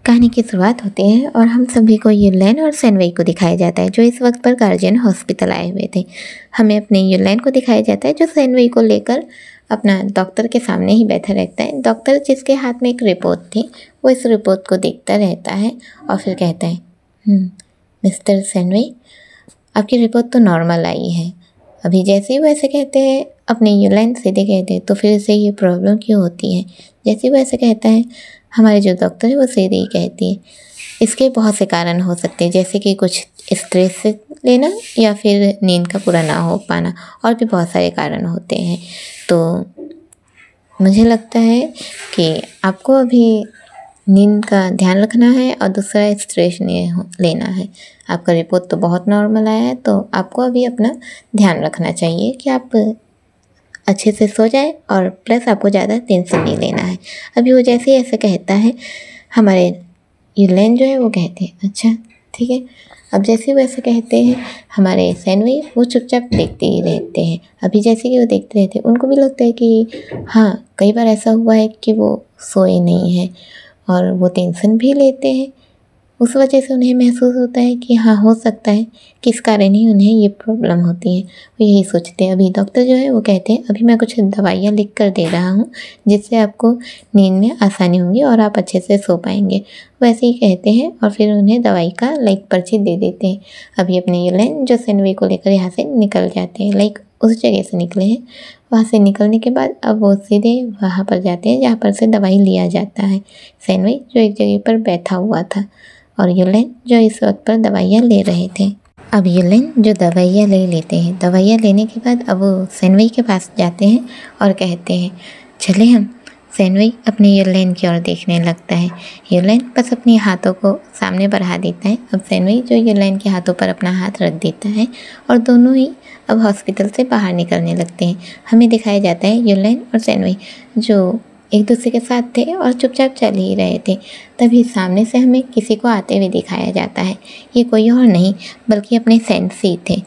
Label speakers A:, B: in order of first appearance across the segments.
A: कहानी की शुरुआत होती है और हम सभी को युलेन और सेनवेई को दिखाया जाता है जो इस वक्त पर गार्जियन हॉस्पिटल आए हुए थे। हमें अपने युलेन को दिखाया जाता है जो सेनवेई को लेकर अपना डॉक्टर के सामने ही बैठा रहता है। डॉक्टर जिसके हाथ में एक रिपोर्ट थी वो इस रिपोर्ट को देखता रहता है और फिर कहता है मिस्टर सेनवेई, आपकी रिपोर्ट तो नॉर्मल आई है। अभी जैसे ही वैसे कहते हैं अपने युलेन सीधे कहते हैं तो फिर इसे ये प्रॉब्लम क्यों होती है। जैसे ही वैसे कहता है हमारे जो डॉक्टर है वो सीधे ही कहती है इसके बहुत से कारण हो सकते हैं, जैसे कि कुछ स्ट्रेस से लेना या फिर नींद का पूरा ना हो पाना, और भी बहुत सारे कारण होते हैं। तो मुझे लगता है कि आपको अभी नींद का ध्यान रखना है और दूसरा स्ट्रेस नहीं लेना है। आपका रिपोर्ट तो बहुत नॉर्मल आया है तो आपको अभी अपना ध्यान रखना चाहिए कि आप अच्छे से सो जाए और प्लस आपको ज़्यादा टेंशन नहीं लेना है। अभी वो जैसे ही ऐसे कहता है हमारे युलेन जो है वो कहते हैं अच्छा ठीक है। अब जैसे वो ऐसे कहते हैं हमारे सेनवेई वो चुपचाप देखते ही रहते हैं। अभी जैसे कि वो देखते रहते हैं उनको भी लगता है कि हाँ कई बार ऐसा हुआ है कि वो सोए नहीं हैं और वो टेंशन भी लेते हैं। उस वजह से उन्हें महसूस होता है कि हाँ हो सकता है किस कारण ही उन्हें ये प्रॉब्लम होती है। वो यही सोचते हैं। अभी डॉक्टर जो है वो कहते हैं अभी मैं कुछ दवाइयाँ लिख कर दे रहा हूँ जिससे आपको नींद में आसानी होगी और आप अच्छे से सो पाएंगे। वैसे ही कहते हैं और फिर उन्हें दवाई का पर्ची दे देते हैं। अभी अपने युलेन जो सेनवेई को लेकर यहाँ से निकल जाते हैं, उस जगह से निकले हैं। वहाँ से निकलने के बाद अब वो सीधे वहाँ पर जाते हैं जहाँ पर से दवाई लिया जाता है। सेनवेई जो एक जगह पर बैठा हुआ था और युलेन जो इस वक्त पर दवाइयाँ ले रहे थे। अब युलेन जो दवाइयाँ ले लेते हैं, दवाइयाँ लेने के बाद अब वो सेनवेई के पास जाते हैं और कहते हैं चले हम। सेनवेई अपने युलेन की ओर देखने लगता है। युलेन बस अपने हाथों को सामने बढ़ा देता है। अब सेनवेई जो युलेन के हाथों पर अपना हाथ रख देता है और दोनों ही अब हॉस्पिटल से बाहर निकलने लगते हैं। हमें दिखाया जाता है युलेन और सेनवेई जो एक दूसरे के साथ थे और चुपचाप चल ही रहे थे। तभी सामने से हमें किसी को आते हुए दिखाया जाता है। ये कोई और नहीं बल्कि अपने सेंसी थे।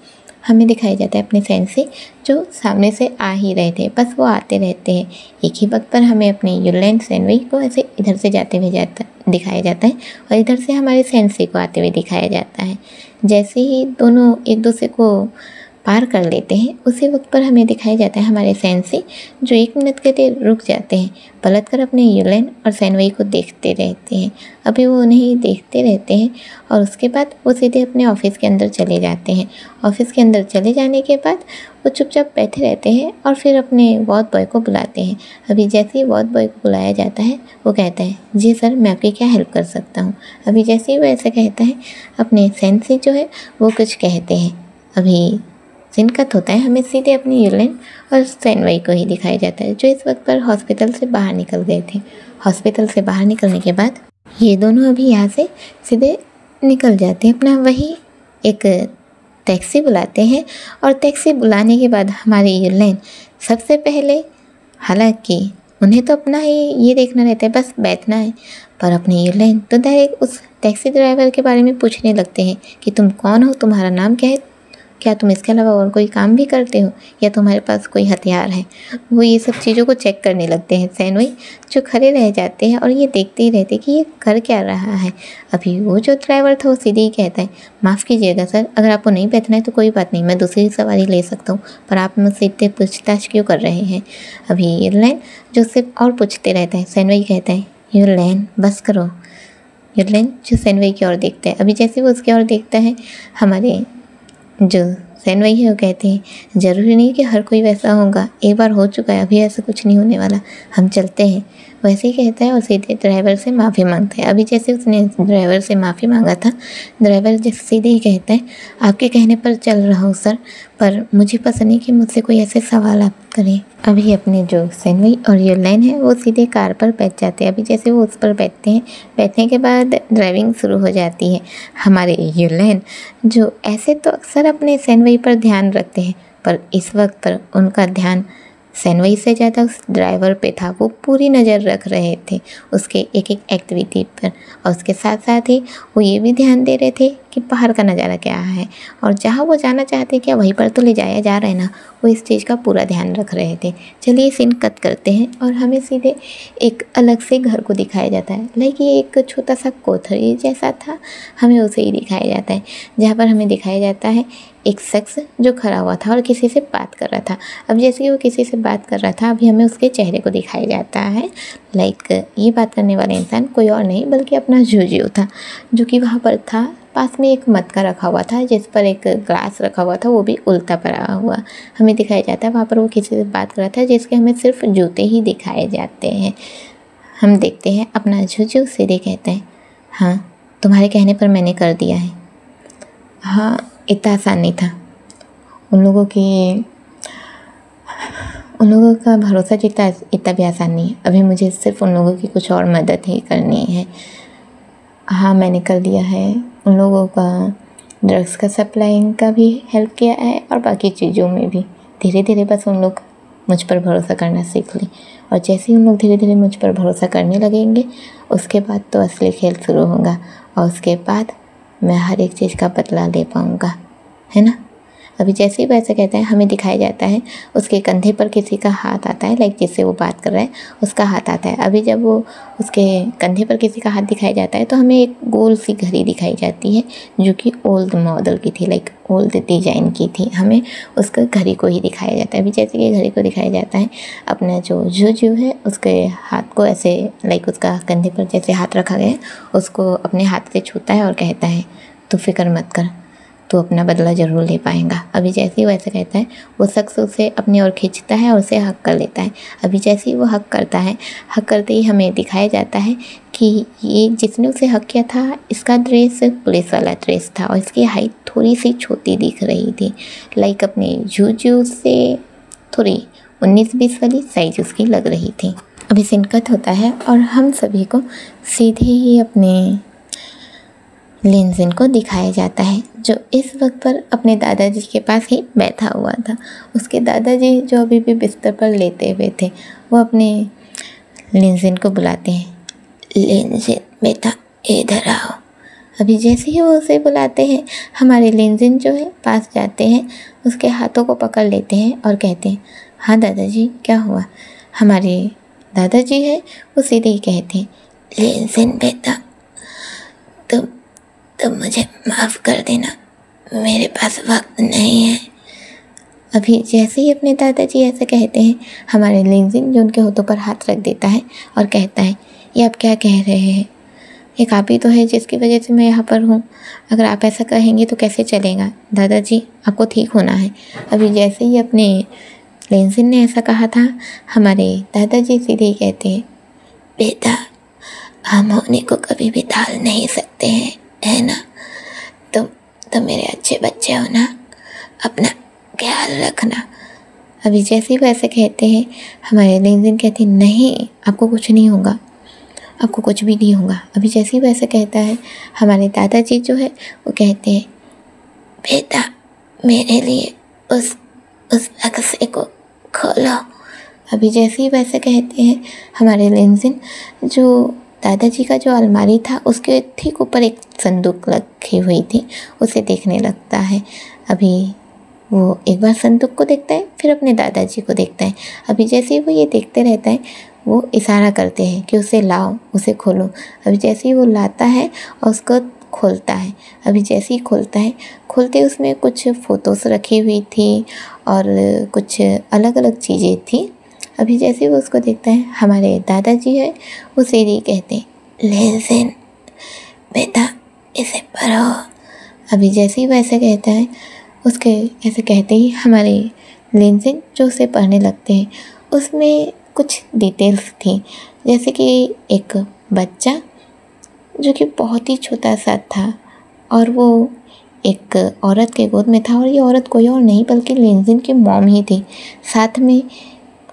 A: हमें दिखाया जाता है अपने सेंसी जो सामने से आ ही रहे थे, बस वो आते रहते हैं। एक ही वक्त पर हमें अपने युलेन सेनवेई को ऐसे इधर से जाते हुए दिखाया जाता है और इधर से हमारे सेंसी को आते हुए दिखाया जाता है। जैसे ही दोनों एक दूसरे को पार कर लेते हैं उसी वक्त पर हमें दिखाया जाता है हमारे सेंसी जो 1 मिनट के लिए रुक जाते हैं, पलट कर अपने युलेन और सेनवेई को देखते रहते हैं। अभी वो उन्हें देखते रहते हैं और उसके बाद वो सीधे अपने ऑफिस के अंदर चले जाते हैं। ऑफिस के अंदर चले जाने के बाद वो चुपचाप बैठे रहते हैं और फिर अपने वॉच बॉय को बुलाते हैं। अभी जैसे ही वॉच बॉय को बुलाया जाता है वो कहता है जी सर मैं आपकी क्या हेल्प कर सकता हूँ। अभी जैसे ही वो ऐसा कहता है अपने सेंसी जो है वो कुछ कहते हैं। अभी सीन कट होता है, हमें सीधे अपने युलेन और सेनवेई को ही दिखाया जाता है जो इस वक्त पर हॉस्पिटल से बाहर निकल गए थे। हॉस्पिटल से बाहर निकलने के बाद ये दोनों अभी यहाँ से सीधे निकल जाते हैं। अपना वही एक टैक्सी बुलाते हैं और टैक्सी बुलाने के बाद हमारे युलेन सबसे पहले, हालांकि उन्हें तो अपना ही ये देखना रहता है बस बैठना है, पर अपने युलेन तो डायरेक्ट उस टैक्सी ड्राइवर के बारे में पूछने लगते हैं कि तुम कौन हो, तुम्हारा नाम क्या है, क्या तुम इसके अलावा और कोई काम भी करते हो या तुम्हारे पास कोई हथियार है। वो ये सब चीज़ों को चेक करने लगते हैं। सेनवेई जो खड़े रह जाते हैं और ये देखते ही रहते कि ये कर क्या रहा है। अभी वो जो ड्राइवर था वो सीधे ही कहता है माफ़ कीजिएगा सर, अगर आपको नहीं बैठना है तो कोई बात नहीं, मैं दूसरी सवारी ले सकता हूँ, पर आप मुझसे इतने पूछताछ क्यों कर रहे हैं। अभी युलेन जो सिर्फ और पूछते रहता है। सेनवेई कहता है युलेन बस करो। युलेन जो सेनवेई की ओर देखता है। अभी जैसे वो उसकी ओर देखता है हमारे जो सेनवेई है वो कहते हैं ज़रूरी नहीं कि हर कोई वैसा होगा, एक बार हो चुका है, अभी ऐसा कुछ नहीं होने वाला, हम चलते हैं। वैसे ही कहता है और सीधे ड्राइवर से माफ़ी मांगता है। अभी जैसे उसने ड्राइवर से माफ़ी मांगा था, ड्राइवर जैसे सीधे ही कहता है आपके कहने पर चल रहा हूँ सर, पर मुझे पसंद नहीं कि मुझसे कोई ऐसे सवाल आप करें। अभी अपने जो सेनवेई और युलेन है वो सीधे कार पर बैठ जाते हैं। अभी जैसे वो उस पर बैठते हैं, बैठने के बाद ड्राइविंग शुरू हो जाती है। हमारे युलेन जो ऐसे तो अक्सर अपने सेनवेई पर ध्यान रखते हैं पर इस वक्त पर उनका ध्यान सेनवई से ज़्यादा उस ड्राइवर पे था। वो पूरी नज़र रख रहे थे उसके एक एक एक्टिविटी पर, और उसके साथ साथ ही वो ये भी ध्यान दे रहे थे कि बाहर का नज़ारा क्या है, और जहाँ वो जाना चाहते क्या वहीं पर तो ले जाया जा रहा है ना। वो इस चीज़ का पूरा ध्यान रख रहे थे। चलिए सीन कट करते हैं और हमें सीधे एक अलग से घर को दिखाया जाता है। लाइक ये एक छोटा सा कोठरी जैसा था, हमें उसे ही दिखाया जाता है, जहाँ पर हमें दिखाया जाता है एक शख्स जो खड़ा हुआ था और किसी से बात कर रहा था। अब जैसे कि वो किसी से बात कर रहा था, अभी हमें उसके चेहरे को दिखाया जाता है। लाइक ये बात करने वाला इंसान कोई और नहीं बल्कि अपना जूजू था, जो कि वहाँ पर था। पास में एक मटका रखा हुआ था जिस पर एक ग्लास रखा हुआ था, वो भी उल्टा पड़ा हुआ हमें दिखाया जाता है। वहाँ पर वो किसी से बात कर रहा था जिसके हमें सिर्फ जूते ही दिखाए जाते हैं। हम देखते हैं अपना जूजू सीधे कहते हैं, हाँ तुम्हारे कहने पर मैंने कर दिया है। हाँ, इतना आसान नहीं था। उन लोगों का भरोसा जीतना इतना भी आसान नहीं है। अभी मुझे सिर्फ उन लोगों की कुछ और मदद ही करनी है। हाँ, मैंने कर दिया है। उन लोगों का ड्रग्स का सप्लाइंग का भी हेल्प किया है और बाकी चीज़ों में भी। धीरे धीरे बस उन लोग मुझ पर भरोसा करना सीख लें, और जैसे ही उन लोग धीरे धीरे मुझ पर भरोसा करने लगेंगे, उसके बाद तो असली खेल शुरू होगा, और उसके बाद मैं हर एक चीज़ का बदला ले पाऊँगा, है ना। अभी जैसे ही वैसे कहता है, हमें दिखाया जाता है उसके कंधे पर किसी का हाथ आता है। लाइक जिससे वो बात कर रहा है उसका हाथ आता है। अभी जब वो उसके कंधे पर किसी का हाथ दिखाया जाता है तो हमें एक गोल सी घड़ी दिखाई जाती है जो कि ओल्ड मॉडल की थी, लाइक ओल्ड डिजाइन की थी। हमें उसका घड़ी को ही दिखाया जाता है। अभी जैसे कि घड़ी को दिखाया जाता है, अपना जो जूजू है उसके हाथ को ऐसे, लाइक उसका कंधे पर जैसे हाथ रखा गया है उसको अपने हाथ से छूता है और कहता है तू फिक्र मत कर, तो अपना बदला ज़रूर ले पाएगा। अभी जैसे ही वैसे कहता है, वो शख्स उसे अपनी ओर खींचता है और उसे हक कर लेता है। अभी जैसे ही वो हक करता है, हक करते ही हमें दिखाया जाता है कि ये जिसने उसे हक किया था, इसका ड्रेस पुलिस वाला ड्रेस था और इसकी हाइट थोड़ी सी छोटी दिख रही थी। लाइक अपने जूजू से थोड़ी 19-20 वाली साइज उसकी लग रही थी। अभी सीन कट होता है और हम सभी को सीधे ही अपने लिनजिन को दिखाया जाता है, जो इस वक्त पर अपने दादाजी के पास ही बैठा हुआ था। उसके दादाजी जो अभी भी बिस्तर पर लेटे हुए थे, वो अपने लिनजिन को बुलाते हैं, लिनजिन बेटा इधर आओ। अभी जैसे ही वो उसे बुलाते हैं, हमारे लिनजिन जो है पास जाते हैं, उसके हाथों को पकड़ लेते हैं और कहते हैं, हाँ दादाजी क्या हुआ। हमारे दादाजी है वो सीधे ही कहते हैं, लिनजिन बेटा तुम मुझे माफ़ कर देना, मेरे पास वक्त नहीं है। अभी जैसे ही अपने दादाजी ऐसे कहते हैं, हमारे लिनजिन जो उनके होठों पर हाथ रख देता है और कहता है, ये आप क्या कह रहे हैं, एक आप ही तो है जिसकी वजह से मैं यहाँ पर हूँ। अगर आप ऐसा कहेंगे तो कैसे चलेगा दादाजी, आपको ठीक होना है। अभी जैसे ही अपने लिनजिन ने ऐसा कहा था, हमारे दादाजी सीधे ही कहते हैं, बेटा हम होने को कभी भी टाल नहीं सकते हैं, है ना। तुम मेरे अच्छे बच्चे हो ना, अपना ख्याल रखना। अभी जैसे ही वैसे कहते हैं, हमारे लिनजिन कहते हैं, नहीं आपको कुछ नहीं होगा, आपको कुछ भी नहीं होगा। अभी जैसे ही वैसे कहता है, हमारे दादाजी जो है वो कहते हैं, बेटा मेरे लिए उस बक्से को खोलो। अभी जैसे ही वैसे कहते हैं, हमारे लिनजिन जो दादाजी का जो अलमारी था उसके ठीक ऊपर एक संदूक रखी हुई थी, उसे देखने लगता है। अभी वो एक बार संदूक को देखता है, फिर अपने दादाजी को देखता है। अभी जैसे ही वो ये देखते रहता है, वो इशारा करते हैं कि उसे लाओ, उसे खोलो। अभी जैसे ही वो लाता है और उसको खोलता है, अभी जैसे ही खोलता है, खोलते उसमें कुछ फ़ोटोज़ रखी हुई थी और कुछ अलग अलग चीज़ें थी। अभी जैसे ही वो उसको देखता है, हमारे दादाजी है वो सीधे कहते हैं, लिनजिन बेटा इसे पढ़ो। अभी जैसे ही वो ऐसे कहता है, उसके ऐसे कहते ही हमारे लिनजिन जो उसे पढ़ने लगते हैं, उसमें कुछ डिटेल्स थी, जैसे कि एक बच्चा जो कि बहुत ही छोटा सा था और वो एक औरत के गोद में था, और ये औरत कोई और नहीं बल्कि लिनजिन की मॉम ही थी। साथ में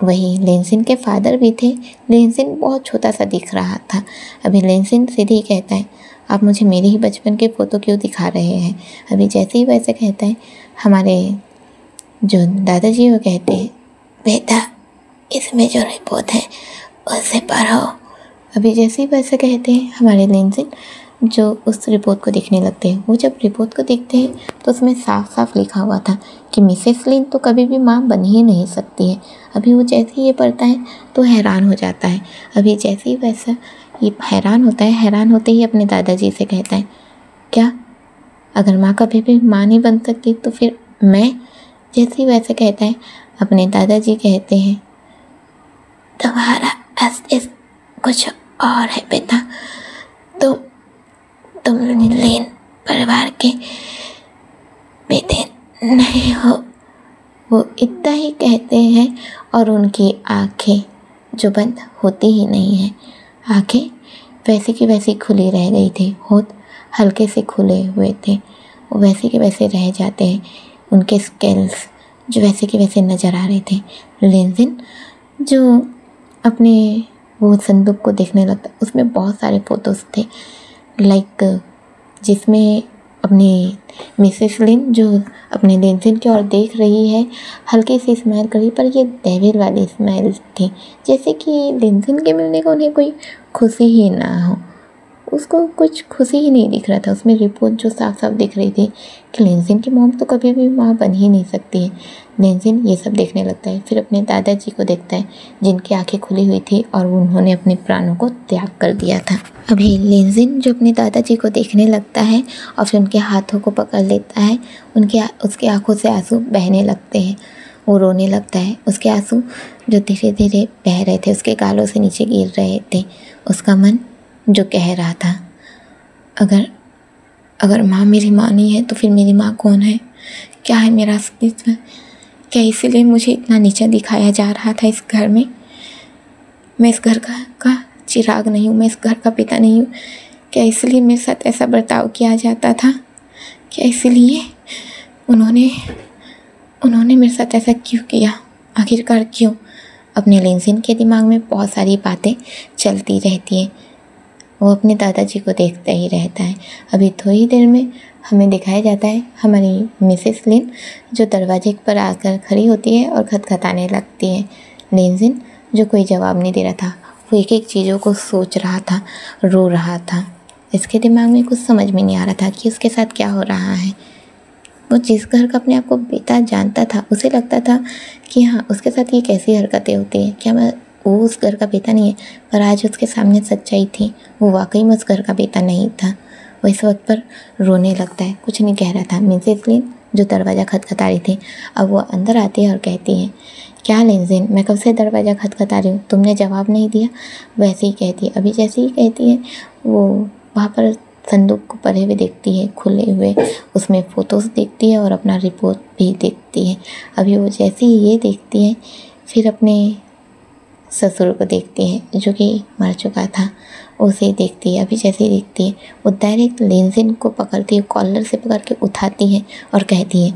A: वही लिनजिन के फादर भी थे। लिनजिन बहुत छोटा सा दिख रहा था। अभी लिनजिन सीधे ही कहता है, आप मुझे मेरे ही बचपन के फ़ोटो क्यों दिखा रहे हैं। अभी जैसे ही वैसे कहता है, हमारे जो दादाजी वो कहते हैं, बेटा इसमें जो रिपोर्ट है उससे पढ़ो। अभी जैसे ही वैसे कहते हैं, हमारे लेंजिन जो उस रिपोर्ट को देखने लगते हैं। वो जब रिपोर्ट को देखते हैं तो उसमें साफ साफ लिखा हुआ था कि मिसेस लिन तो कभी भी माँ बन ही नहीं सकती है। अभी वो जैसे ही ये पढ़ता है तो हैरान हो जाता है। अभी जैसे ही वैसा ये हैरान होता है, हैरान होते ही अपने दादाजी से कहता है, क्या अगर माँ कभी भी माँ नहीं बन सकती तो फिर मैं? जैसे ही वैसे कहता है, अपने दादाजी कहते हैं, तुम्हारा अस्तित्व कुछ और है बेटा, तुम लिन परिवार के बेटे नहीं हो। वो इतना ही कहते हैं और उनकी आंखें जो बंद होती ही नहीं है, आंखें वैसे की वैसी खुली रह गई थी, होठ हल्के से खुले हुए थे, वो वैसे के वैसे रह जाते हैं। उनके स्केल्स जो वैसे के वैसे नज़र आ रहे थे। लेंजिन जो अपने वो संदूक को देखने लगता, उसमें बहुत सारे फ़ोटोज़ थे, लाइक जिसमें अपनी मिसेस लिन जो अपने लेंजिन की ओर देख रही है, हल्की सी स्माइल करी, पर ये डेविल वाली स्माइल थी, जैसे कि लेंजिन के मिलने का उन्हें कोई खुशी ही ना हो। उसको कुछ खुशी ही नहीं दिख रहा था। उसमें रिपोर्ट जो साफ साफ दिख रही थी कि लेंजिन की मॉम तो कभी भी माँ बन ही नहीं सकती है। लेंजिन ये सब देखने लगता है, फिर अपने दादाजी को देखता है जिनकी आंखें खुली हुई थी और उन्होंने अपने प्राणों को त्याग कर दिया था। अभी लेंजिन जो अपने दादाजी को देखने लगता है और फिर उनके हाथों को पकड़ लेता है, उसकी आंखों से आंसू बहने लगते हैं। वो रोने लगता है। उसके आंसू जो धीरे धीरे बह रहे थे, उसके गालों से नीचे गिर रहे थे। उसका मन जो कह रहा था, अगर माँ मेरी माँ नहीं है तो फिर मेरी माँ कौन है? क्या है मेरा अस्तित्व? क्या इसीलिए मुझे इतना नीचा दिखाया जा रहा था इस घर में? मैं इस घर का चिराग नहीं हूँ, मैं इस घर का पिता नहीं हूँ। क्या इसलिए मेरे साथ ऐसा बर्ताव किया जाता था? क्या इसलिए उन्होंने मेरे साथ ऐसा क्यों किया? आखिरकार क्यों? अपने लेंजिन के दिमाग में बहुत सारी बातें चलती रहती हैं। वो अपने दादाजी को देखता ही रहता है। अभी थोड़ी देर में हमें दिखाया जाता है हमारी मिसेस लिन जो दरवाजे पर आकर खड़ी होती है और खटखटाने लगती है। लेंजिन जो कोई जवाब नहीं दे रहा था, वो एक एक चीज़ों को सोच रहा था, रो रहा था। इसके दिमाग में कुछ समझ में नहीं आ रहा था कि उसके साथ क्या हो रहा है। वो जिस घर का अपने आप को बेटा जानता था, उसे लगता था कि हाँ, उसके साथ ये कैसी हरकतें होती हैं, क्या वो उस घर का बेटा नहीं है। पर आज उसके सामने सच्चाई थी, वो वाकई में उस घर का बेटा नहीं था। वो इस वक्त पर रोने लगता है, कुछ नहीं कह रहा था। मिसेस लिन जो दरवाज़ा खटखटा रही थी, अब वो अंदर आती है और कहती है, क्या लेंजिन, मैं कब से दरवाज़ा खटखटा रही हूँ, तुमने जवाब नहीं दिया? वैसे ही कहती है। अभी जैसे ही कहती है, वो वहाँ पर संदूक को पढ़े हुए देखती है, खुले हुए, उसमें फ़ोटोज़ देखती है और अपना रिपोर्ट भी देखती है। अभी वो जैसे ही ये देखती है, फिर अपने ससुर को देखती है जो कि मर चुका था, उसे देखती है। अभी जैसे ही देखती है, वो डायरेक्ट लेंजिन को पकड़ती है, कॉलर से पकड़ के उठाती है और कहती है,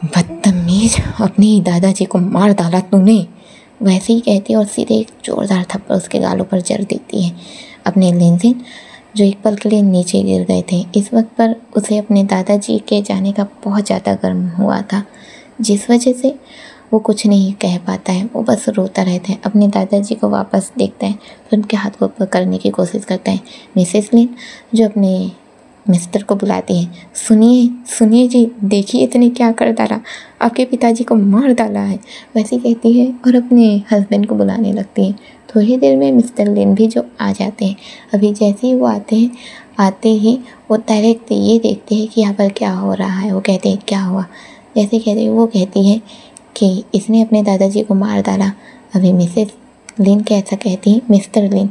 A: बदतमीज, अपने ही दादाजी को मार डाला तूने। वैसे ही कहती है और सीधे एक जोरदार थप्पड़ उसके गालों पर जड़ देती है। अपने लेंजिन जो एक पल के लिए नीचे गिर गए थे, इस वक्त पर उसे अपने दादाजी के जाने का बहुत ज़्यादा गर्म हुआ था, जिस वजह से वो कुछ नहीं कह पाता है। वो बस रोता रहता है। अपने दादाजी को वापस देखता है, फिर उनके हाथ को पकड़ने की कोशिश करता है। मिसेस लिन जो अपने मिस्टर को बुलाती है, सुनिए जी, देखिए इतने क्या कर डाला, आपके पिताजी को मार डाला है, वैसे कहती है और अपने हस्बैंड को बुलाने लगती है। थोड़ी देर में मिस्टर लिन भी जो आ जाते हैं। अभी जैसे ही वो आते हैं, आते ही वो डायरेक्ट ये देखते हैं कि यहाँ पर क्या हो रहा है। वो कहते हैं, क्या हुआ? जैसे कहते हैं, वो कहती है कि इसने अपने दादाजी को मार डाला। अभी मिसेस लिन कैसा कहती हैं, मिस्टर लिन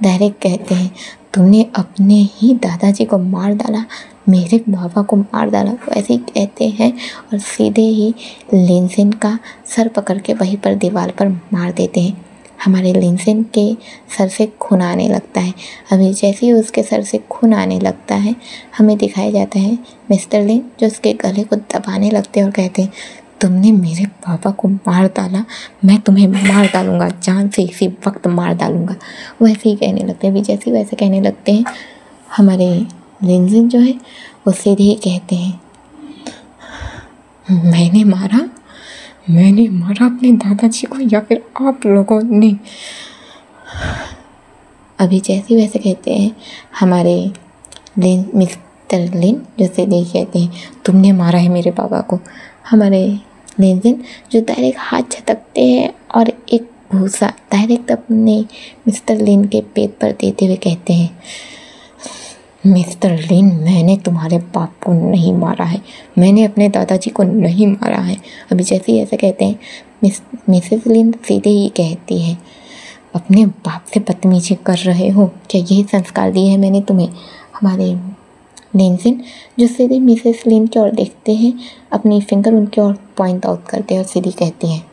A: डायरेक्ट कहते हैं, तुमने अपने ही दादाजी को मार डाला, मेरे बाबा को मार डाला। वैसे ही कहते हैं और सीधे ही लेंजिन का सर पकड़ के वहीं पर दीवार पर मार देते हैं। हमारे लेंजिन के सर से खून आने लगता है। अभी जैसे ही उसके सर से खून आने लगता है, हमें दिखाया जाता है मिस्टर लिन जो उसके गले को दबाने लगते हैं और कहते हैं, तुमने मेरे पापा को मार डाला, मैं तुम्हें मार डालूंगा, जान से इसी वक्त मार डालूंगा। वैसे ही कहने लगते हैं। भी जैसे वैसे कहने लगते हैं, हमारे लेंजिन जो है वो सीधे ही कहते हैं, मैंने
B: मैंने मारा अपने दादाजी को या फिर आप लोगों ने?
A: अभी जैसे वैसे कहते हैं हमारे मिस्टर लिन, जो सीधे कहते हैं तुमने मारा है मेरे पापा को। हमारे लेनजिन जो डायरेक्ट हाथ झटकते हैं और एक भूसा डायरेक्ट अपने मिस्टर लिन के पेट पर देते हुए कहते हैं, मिस्टर लिन, मैंने तुम्हारे बाप को नहीं मारा है, मैंने अपने दादाजी को नहीं मारा है। अभी जैसे ही ऐसे कहते हैं मिसेस लिन सीधे ही कहती है, अपने बाप से बदतमीजी कर रहे हो क्या? यही संस्कार दिए हैं मैंने तुम्हें? हमारे लेनजिन जो सीधे मिसेस लिन की ओर देखते हैं, अपनी फिंगर उनकी ओर पॉइंट आउट करते हैं और सीधी कहती हैं,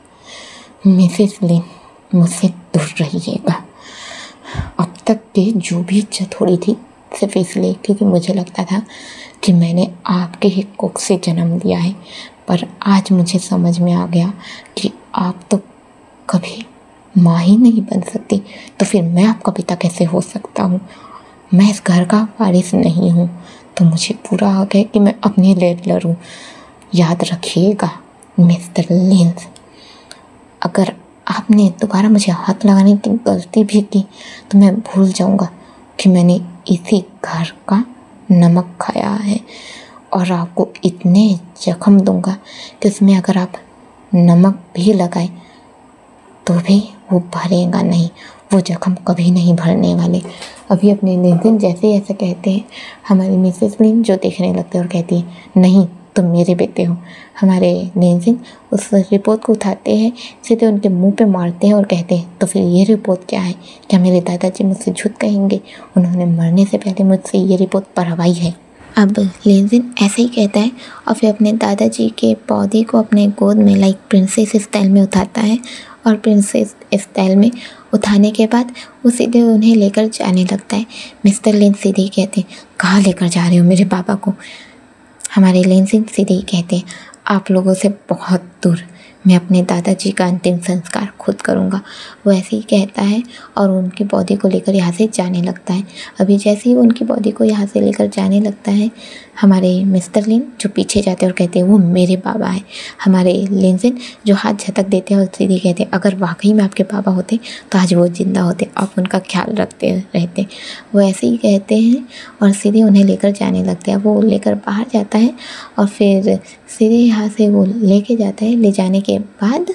A: मिसेस लिन, मुझसे दूर रहिएगा। अब तक की जो भी इज्जत हो रही थी सिर्फ इसलिए क्योंकि मुझे लगता था कि मैंने आपके ही कोख से जन्म लिया है, पर आज मुझे समझ में आ गया कि आप तो कभी माँ ही नहीं बन सकती, तो फिर मैं आपका पिता कैसे हो सकता हूँ? मैं इस घर का वारिस नहीं हूँ, तो मुझे पूरा हक है कि मैं अपने लिए लड़ूँ। याद रखिएगा मिस्टर लिंस, अगर आपने दोबारा मुझे हाथ लगाने की गलती भी की तो मैं भूल जाऊँगा कि मैंने इसी घर का नमक खाया है, और आपको इतने जख्म दूंगा कि उसमें अगर आप नमक भी लगाए तो भी वो भरेगा नहीं, वो जख्म कभी नहीं भरने वाले। अभी अपने लेनजिन जैसे ही ऐसा कहते हैं, हमारी मिसेस लिन जो देखने लगते हैं और कहती है, नहीं तुम मेरे बेटे हो। हमारे लेनजिन उस रिपोर्ट को उठाते हैं, सीधे उनके मुंह पे मारते हैं और कहते हैं, तो फिर ये रिपोर्ट क्या है? क्या मेरे दादाजी मुझसे झूठ कहेंगे? उन्होंने मरने से पहले मुझसे ये रिपोर्ट पढ़वाई है। अब लेनजिन ऐसे ही कहता है और फिर अपने दादाजी के पौधे को अपने गोद में लाइक प्रिंसेस स्टाइल में उठाता है, और प्रिंसेस स्टाइल में उठाने के बाद वो सीधे उन्हें लेकर जाने लगता है। मिस्टर लिन सीधे ही कहते हैं, कहाँ लेकर जा रहे हो मेरे पापा को? हमारे लेनजिन सीधे ही कहते हैं, आप लोगों से बहुत दूर, मैं अपने दादाजी का अंतिम संस्कार खुद करूँगा। वो ऐसे ही कहता है और उनकी बॉडी को लेकर यहाँ से जाने लगता है। अभी जैसे ही वो उनकी बॉडी को यहाँ से लेकर जाने लगता है, हमारे मिस्टर लिन जो पीछे जाते हैं और कहते हैं, वो मेरे बाबा है। हमारे लेनजिन जो हाथ झटक देते हैं और सीधे कहते हैं, अगर वाकई में आपके बाबा होते तो आज वो जिंदा होते, आप उनका ख्याल रखते रहते। वो ऐसे ही कहते हैं और सीधे उन्हें लेकर जाने लगते हैं। वो लेकर बाहर जाता है और फिर सीधे यहाँ से वो लेके जाता है। ले जाने के बाद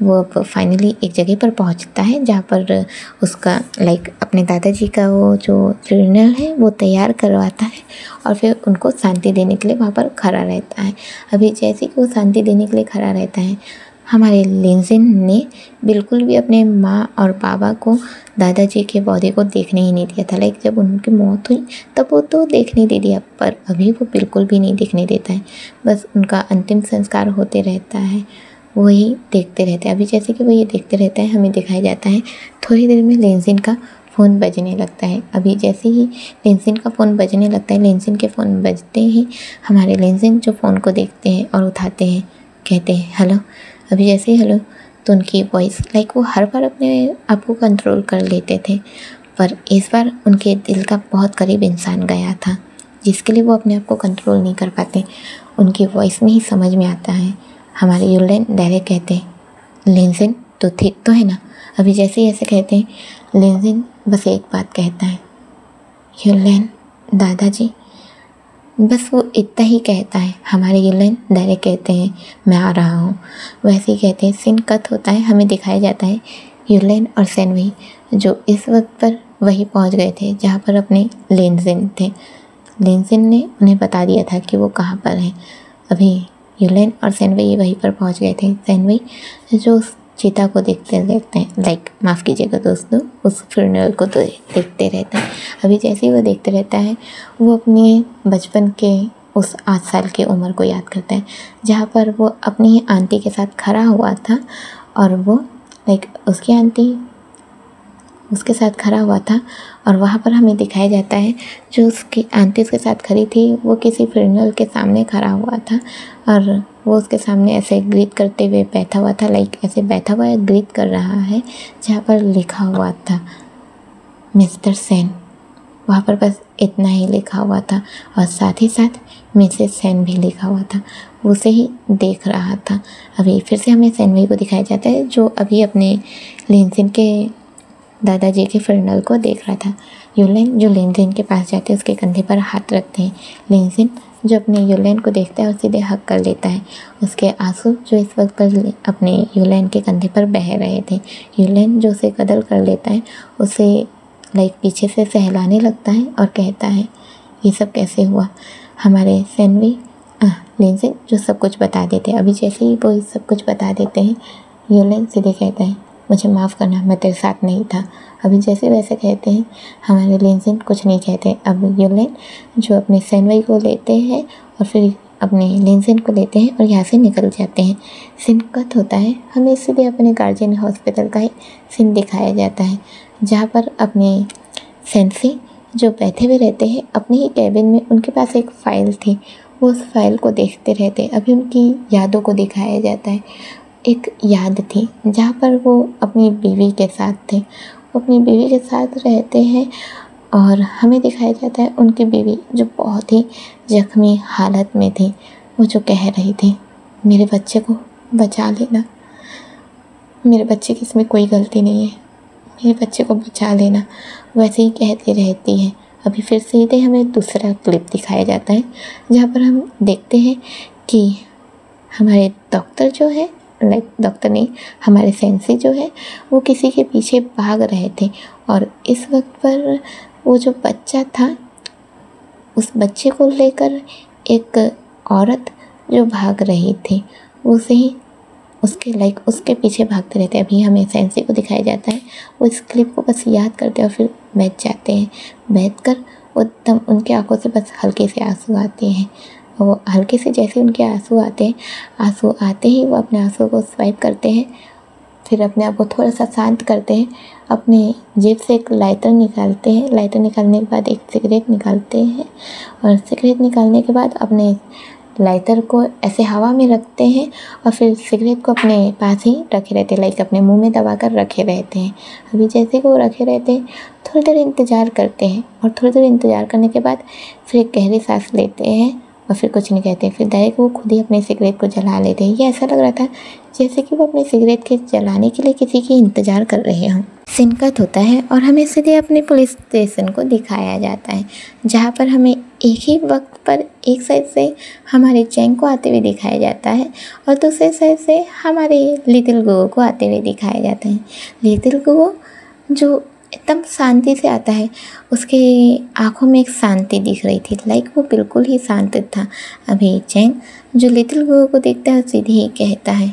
A: वो फाइनली एक जगह पर पहुँचता है जहाँ पर उसका लाइक अपने दादाजी का वो जो फ्यूनरल है वो तैयार करवाता है और फिर उनको शांति देने के लिए वहाँ पर खड़ा रहता है। अभी जैसे कि वो शांति देने के लिए खड़ा रहता है, हमारे लेनजिन ने बिल्कुल भी अपने माँ और बाबा को दादाजी के बॉडी को देखने ही नहीं दिया था। लाइक जब उनकी मौत हुई तब वो तो देखने दे दिया, पर अभी वो बिल्कुल भी नहीं देखने देता है। बस उनका अंतिम संस्कार होते रहता है, वही देखते रहते हैं। अभी जैसे कि वो ये देखते रहता है, हमें दिखाया जाता है थोड़ी देर में लेनजिन का फ़ोन बजने लगता है। अभी जैसे ही लेनजिन का फ़ोन बजने लगता है, लेनजिन के फ़ोन बजते ही हमारे लेनजिन जो फ़ोन को देखते हैं और उठाते हैं, कहते हैं हेलो। अभी जैसे ही हेलो तो उनकी वॉइस लाइक वो हर बार अपने आप को कंट्रोल कर लेते थे, पर इस बार उनके दिल का बहुत करीब इंसान गया था जिसके लिए वो अपने आप को कंट्रोल नहीं कर पाते। उनकी वॉइस में ही समझ में आता है। हमारे यूलेन डायरेक्ट कहते हैं, लेनजिन तो ठीक तो है ना? अभी जैसे ही ऐसे कहते हैं, लेनजिन बस एक बात कहता है, यूलेन दादाजी, बस वो इतना ही कहता है। हमारे यूलेन डायरेक्ट कहते हैं, मैं आ रहा हूँ। वैसे ही कहते हैं। सीन कट होता है, हमें दिखाया जाता है यूलेन और सेनवी जो इस वक्त पर वहीं पहुँच गए थे जहाँ पर अपने लेनजिन थे। लेनजिन ने उन्हें बता दिया था कि वो कहाँ पर है। अभी यूलेन और सेनवी वहीं पर पहुँच गए थे। सेनवी जो चीता को देखते रहते हैं, लाइक माफ़ कीजिएगा दोस्तों, उस फ्यूनरल को तो देखते रहते हैं। अभी जैसे ही वो देखते रहता है, वो अपने बचपन के उस 8 साल की उम्र को याद करता है जहाँ पर वो अपनी ही आंटी के साथ खड़ा हुआ था और वो लाइक उसकी आंटी उसके साथ खड़ा हुआ था और वहाँ पर हमें दिखाया जाता है जो उसकी आंटी उसके साथ खड़ी थी वो किसी फ्यूनरल के सामने खड़ा हुआ था और वो उसके सामने ऐसे ग्रीट करते हुए बैठा हुआ था, लाइक ऐसे बैठा हुआ है ग्रीट कर रहा है जहाँ पर लिखा हुआ था मिस्टर सेन, वहाँ पर बस इतना ही लिखा हुआ था और साथ ही साथ मिसेस सेन भी लिखा हुआ था। उसे ही देख रहा था। अभी फिर से हमें सेनवी को दिखाया जाता है जो अभी अपने लिनसिन के दादाजी के फर्नल को देख रहा था। यूलेन जो लिनसिन के पास जाते हैं उसके कंधे पर हाथ रखते हैं। लिनसिन जो अपने यूलेन को देखता है और सीधे हक कर लेता है। उसके आंसू जो इस वक्त पर अपने यूलेन के कंधे पर बह रहे थे। यूलेन जो उसे कदल कर लेता है, उसे पीछे से सहलाने लगता है और कहता है ये सब कैसे हुआ। हमारे सेनवी लिनसिन जो सब कुछ बता देते हैं। अभी जैसे ही वो सब कुछ बता देते हैं, यूलेन सीधे कहता है मुझे माफ़ करना, मैं तेरे साथ नहीं था। अभी जैसे वैसे कहते हैं, हमारे लिनसिन कुछ नहीं कहते। अब यूलेन जो अपने सेनवी को लेते हैं और फिर अपने लिनसिन को लेते हैं और यहाँ से निकल जाते हैं। सीन कट होता है, हमें सीधे अपने गार्जियन हॉस्पिटल का ही सीन दिखाया जाता है, जहाँ पर अपने सेंसी जो बैठे हुए रहते हैं अपने ही कैबिन में। उनके पास एक फ़ाइल थी, वो उस फाइल को देखते रहते। अभी उनकी यादों को दिखाया जाता है। एक याद थी जहाँ पर वो अपनी बीवी के साथ थे, वो अपनी बीवी के साथ रहते हैं और हमें दिखाया जाता है उनकी बीवी जो बहुत ही ज़ख्मी हालत में थी। वो जो कह रही थी मेरे बच्चे को बचा लेना, मेरे बच्चे की इसमें कोई गलती नहीं है, मेरे बच्चे को बचा लेना, वैसे ही कहती रहती है। अभी फिर सीधे हमें दूसरा क्लिप दिखाया जाता है जहाँ पर हम देखते हैं कि हमारे डॉक्टर जो है डॉक्टर नहीं, हमारे सेंसी जो है वो किसी के पीछे भाग रहे थे और इस वक्त पर वो जो बच्चा था, उस बच्चे को लेकर एक औरत जो भाग रही थी उसे ही उसके पीछे भागते रहते। अभी हमें सेंसी को दिखाया जाता है, वो इस क्लिप को बस याद करते और फिर बैठ जाते हैं। बैठकर एकदम उनके आंखों से बस हल्के से आंसू आते हैं। वो हल्के से जैसे उनके आंसू आते हैं, आंसू आते ही वो अपने आंसू को स्वाइप करते हैं, फिर अपने आप को थोड़ा सा शांत करते हैं। अपने जेब से एक लाइटर निकालते हैं। लाइटर निकालने के बाद एक सिगरेट निकालते हैं और सिगरेट निकालने के बाद अपने लाइटर को ऐसे हवा में रखते हैं और फिर सिगरेट को अपने पास ही रखे रहते हैं, अपने मुंह में दबा कर रखे रहते हैं। अभी जैसे कि वो रखे रहते हैं, थोड़ी देर इंतज़ार करते हैं और थोड़ी देर इंतज़ार करने के बाद फिर एक गहरी सांस लेते हैं और फिर कुछ नहीं कहते। फिर डायरेक्ट वो खुद ही अपने सिगरेट को जला लेते हैं। ये ऐसा लग रहा था जैसे कि वो अपने सिगरेट के जलाने के लिए किसी की इंतज़ार कर रहे हों। सीन कट होता है और हमें सीधे अपने पुलिस स्टेशन को दिखाया जाता है, जहाँ पर हमें एक ही वक्त पर एक साइड से हमारे चैंग को आते हुए दिखाया जाता है और दूसरे साइड से हमारे लिटिल गुगो को आते हुए दिखाया जाता है। लिटिल गुगो जो एकदम शांति से आता है, उसके आँखों में एक शांति दिख रही थी, वो बिल्कुल ही शांत था। अभी चैंग जो लिटिल गुगो को देखता है सीधे ही कहता है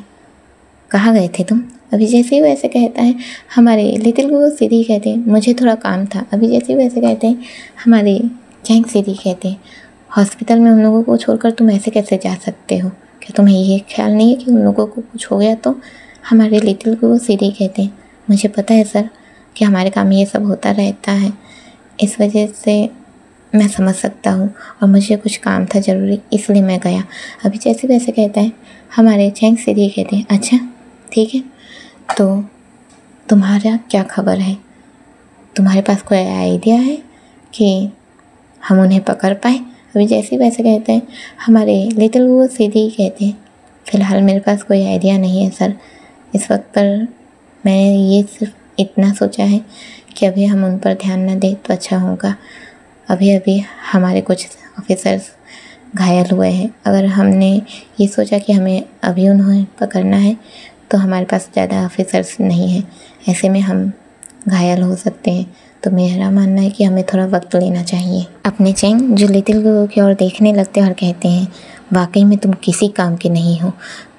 A: कहाँ गए थे तुम। अभी जैसे ही वैसे कहता है, हमारे लिटिल गुगो सीधे ही कहते हैं मुझे थोड़ा काम था। अभी जैसे ही वैसे कहते हैं, हमारे चैंग सीधे कहते हैं हॉस्पिटल में उन लोगों को छोड़कर तुम ऐसे कैसे जा सकते हो, क्या तुम्हें ये ख्याल नहीं है कि उन लोगों को कुछ हो गया तो। हमारे लिटिल गुगो सीधे कहते हैं मुझे पता है सर कि हमारे काम में ये सब होता रहता है, इस वजह से मैं समझ सकता हूँ और मुझे कुछ काम था ज़रूरी, इसलिए मैं गया। अभी जैसे वैसे कहता है, हमारे चैंग सीधे कहते हैं अच्छा ठीक है, तो तुम्हारा क्या खबर है, तुम्हारे पास कोई आइडिया है कि हम उन्हें पकड़ पाए। अभी जैसे वैसे कहते हैं, हमारे लिटिल गुगो सीधे ही कहते हैं फ़िलहाल मेरे पास कोई आइडिया नहीं है सर, इस वक्त पर मैंने ये सिर्फ इतना सोचा है कि अभी हम उन पर ध्यान न दें तो अच्छा होगा। अभी हमारे कुछ ऑफिसर्स घायल हुए हैं, अगर हमने ये सोचा कि हमें अभी उन्हें पकड़ना है तो हमारे पास ज़्यादा ऑफिसर्स नहीं हैं, ऐसे में हम घायल हो सकते हैं। तो मेरा मानना है कि हमें थोड़ा वक्त लेना चाहिए। अपने चैंग जो लिटिल गुगो की ओर देखने लगते हैं और कहते हैं वाकई में तुम किसी काम के नहीं हो,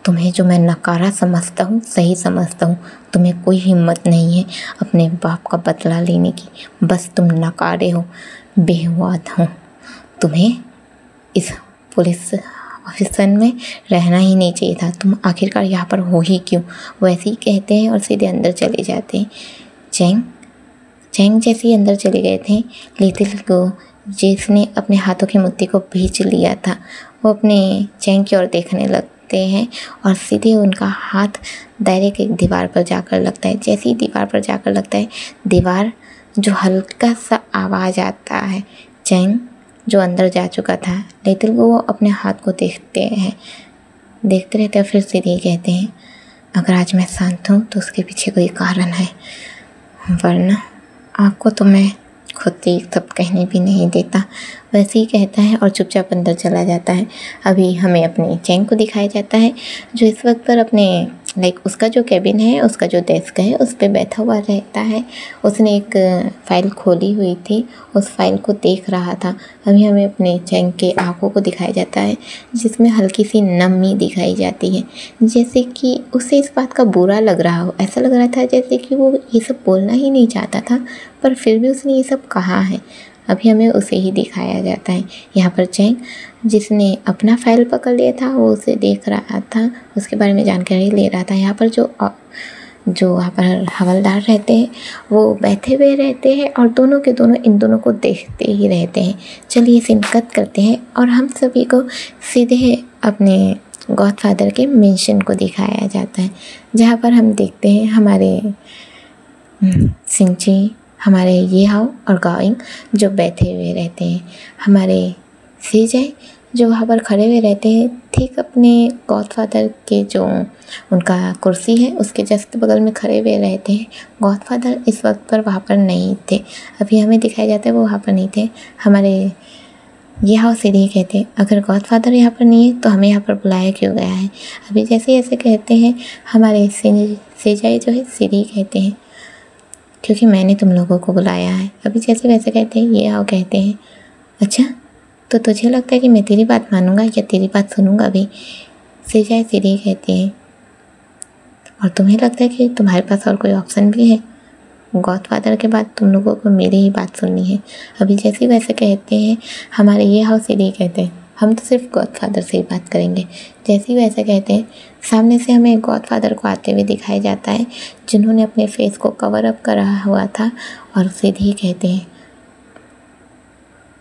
A: तुम्हें जो मैं नकारा समझता हूँ सही समझता हूँ, तुम्हें कोई हिम्मत नहीं है अपने बाप का बदला लेने की, बस तुम नकारे हो, बेहुआद हो, तुम्हें इस पुलिस ऑफिसर में रहना ही नहीं चाहिए था, तुम आखिरकार यहाँ पर हो ही क्यों। वैसे ही कहते हैं और सीधे अंदर चले जाते हैं। चैंग जैसे ही अंदर चले गए थे, लिटिल गुगो जिसने अपने हाथों की मुट्ठी को भींच लिया था, वो अपने चैंग की ओर देखने लगते हैं और सीधे उनका हाथ डायरेक्ट एक दीवार पर जाकर लगता है। जैसे ही दीवार पर जाकर लगता है, दीवार जो हल्का सा आवाज़ आता है। चैंग जो अंदर जा चुका था, लेकिन वो अपने हाथ को देखते रहते हैं, फिर सीधे कहते हैं, अगर आज मैं शांत हूँ तो उसके पीछे कोई कारण है, वरना आपको तो मैं खुद ही सब कहने भी नहीं देता। वैसे ही कहता है और चुपचाप अंदर चला जाता है। अभी हमें अपने चैंग को दिखाया जाता है, जो इस वक्त पर अपने उसका जो कैबिन है, उसका जो डेस्क है, उस पर बैठा हुआ रहता है। उसने एक फ़ाइल खोली हुई थी, उस फाइल को देख रहा था। अभी हमें अपने चैंग के आँखों को दिखाया जाता है, जिसमें हल्की सी नमी दिखाई जाती है, जैसे कि उसे इस बात का बुरा लग रहा हो। ऐसा लग रहा था जैसे कि वो ये सब बोलना ही नहीं चाहता था, पर फिर भी उसने ये सब कहा है। अभी हमें उसे ही दिखाया जाता है। यहाँ पर चैंग, जिसने अपना फाइल पकड़ लिया था, वो उसे देख रहा था, उसके बारे में जानकारी ले रहा था। यहाँ पर जो वहाँ पर हवलदार रहते हैं, वो बैठे हुए रहते हैं और दोनों के दोनों इन दोनों को देखते ही रहते हैं। चलिए सीन कट करते हैं और हम सभी को सीधे अपने गॉडफादर के मेंशन को दिखाया जाता है, जहाँ पर हम देखते हैं हमारे सिंची, हमारे ये हाओ और गाइंग जो बैठे हुए रहते हैं। हमारे सीजय जो वहाँ पर खड़े हुए रहते हैं, ठीक अपने गॉडफादर के जो उनका कुर्सी है उसके जस्ट बगल में खड़े हुए रहते हैं। गॉडफादर इस वक्त पर वहाँ पर नहीं थे। अभी हमें दिखाया जाता है वो वहाँ पर नहीं थे। हमारे ये हाउ सीधे कहते हैं, अगर गॉडफादर यहाँ पर नहीं है तो हमें यहाँ पर बुलाया क्यों गया है। अभी जैसे ऐसे कहते हैं, हमारे सीजय जो है सीधे कहते हैं, क्योंकि मैंने तुम लोगों को बुलाया है। अभी जैसे वैसे कहते हैं, ये आओ कहते हैं, अच्छा तो तुझे लगता है कि मैं तेरी बात मानूंगा या तेरी बात सुनूंगा भी। सीजय सीधे कहते हैं, और तुम्हें लगता है कि तुम्हारे पास और कोई ऑप्शन भी है। गॉडफादर के बाद तुम लोगों को मेरी ही बात सुननी है। अभी जैसे वैसे कहते हैं, हमारे ये हाउस सीधे कहते हैं, हम तो सिर्फ गॉडफादर से ही बात करेंगे। जैसे वैसे कहते हैं, सामने से हमें गॉडफादर को आते हुए दिखाया जाता है, जिन्होंने अपने फेस को कवर अप करा हुआ था, और सीधे ही कहते हैं,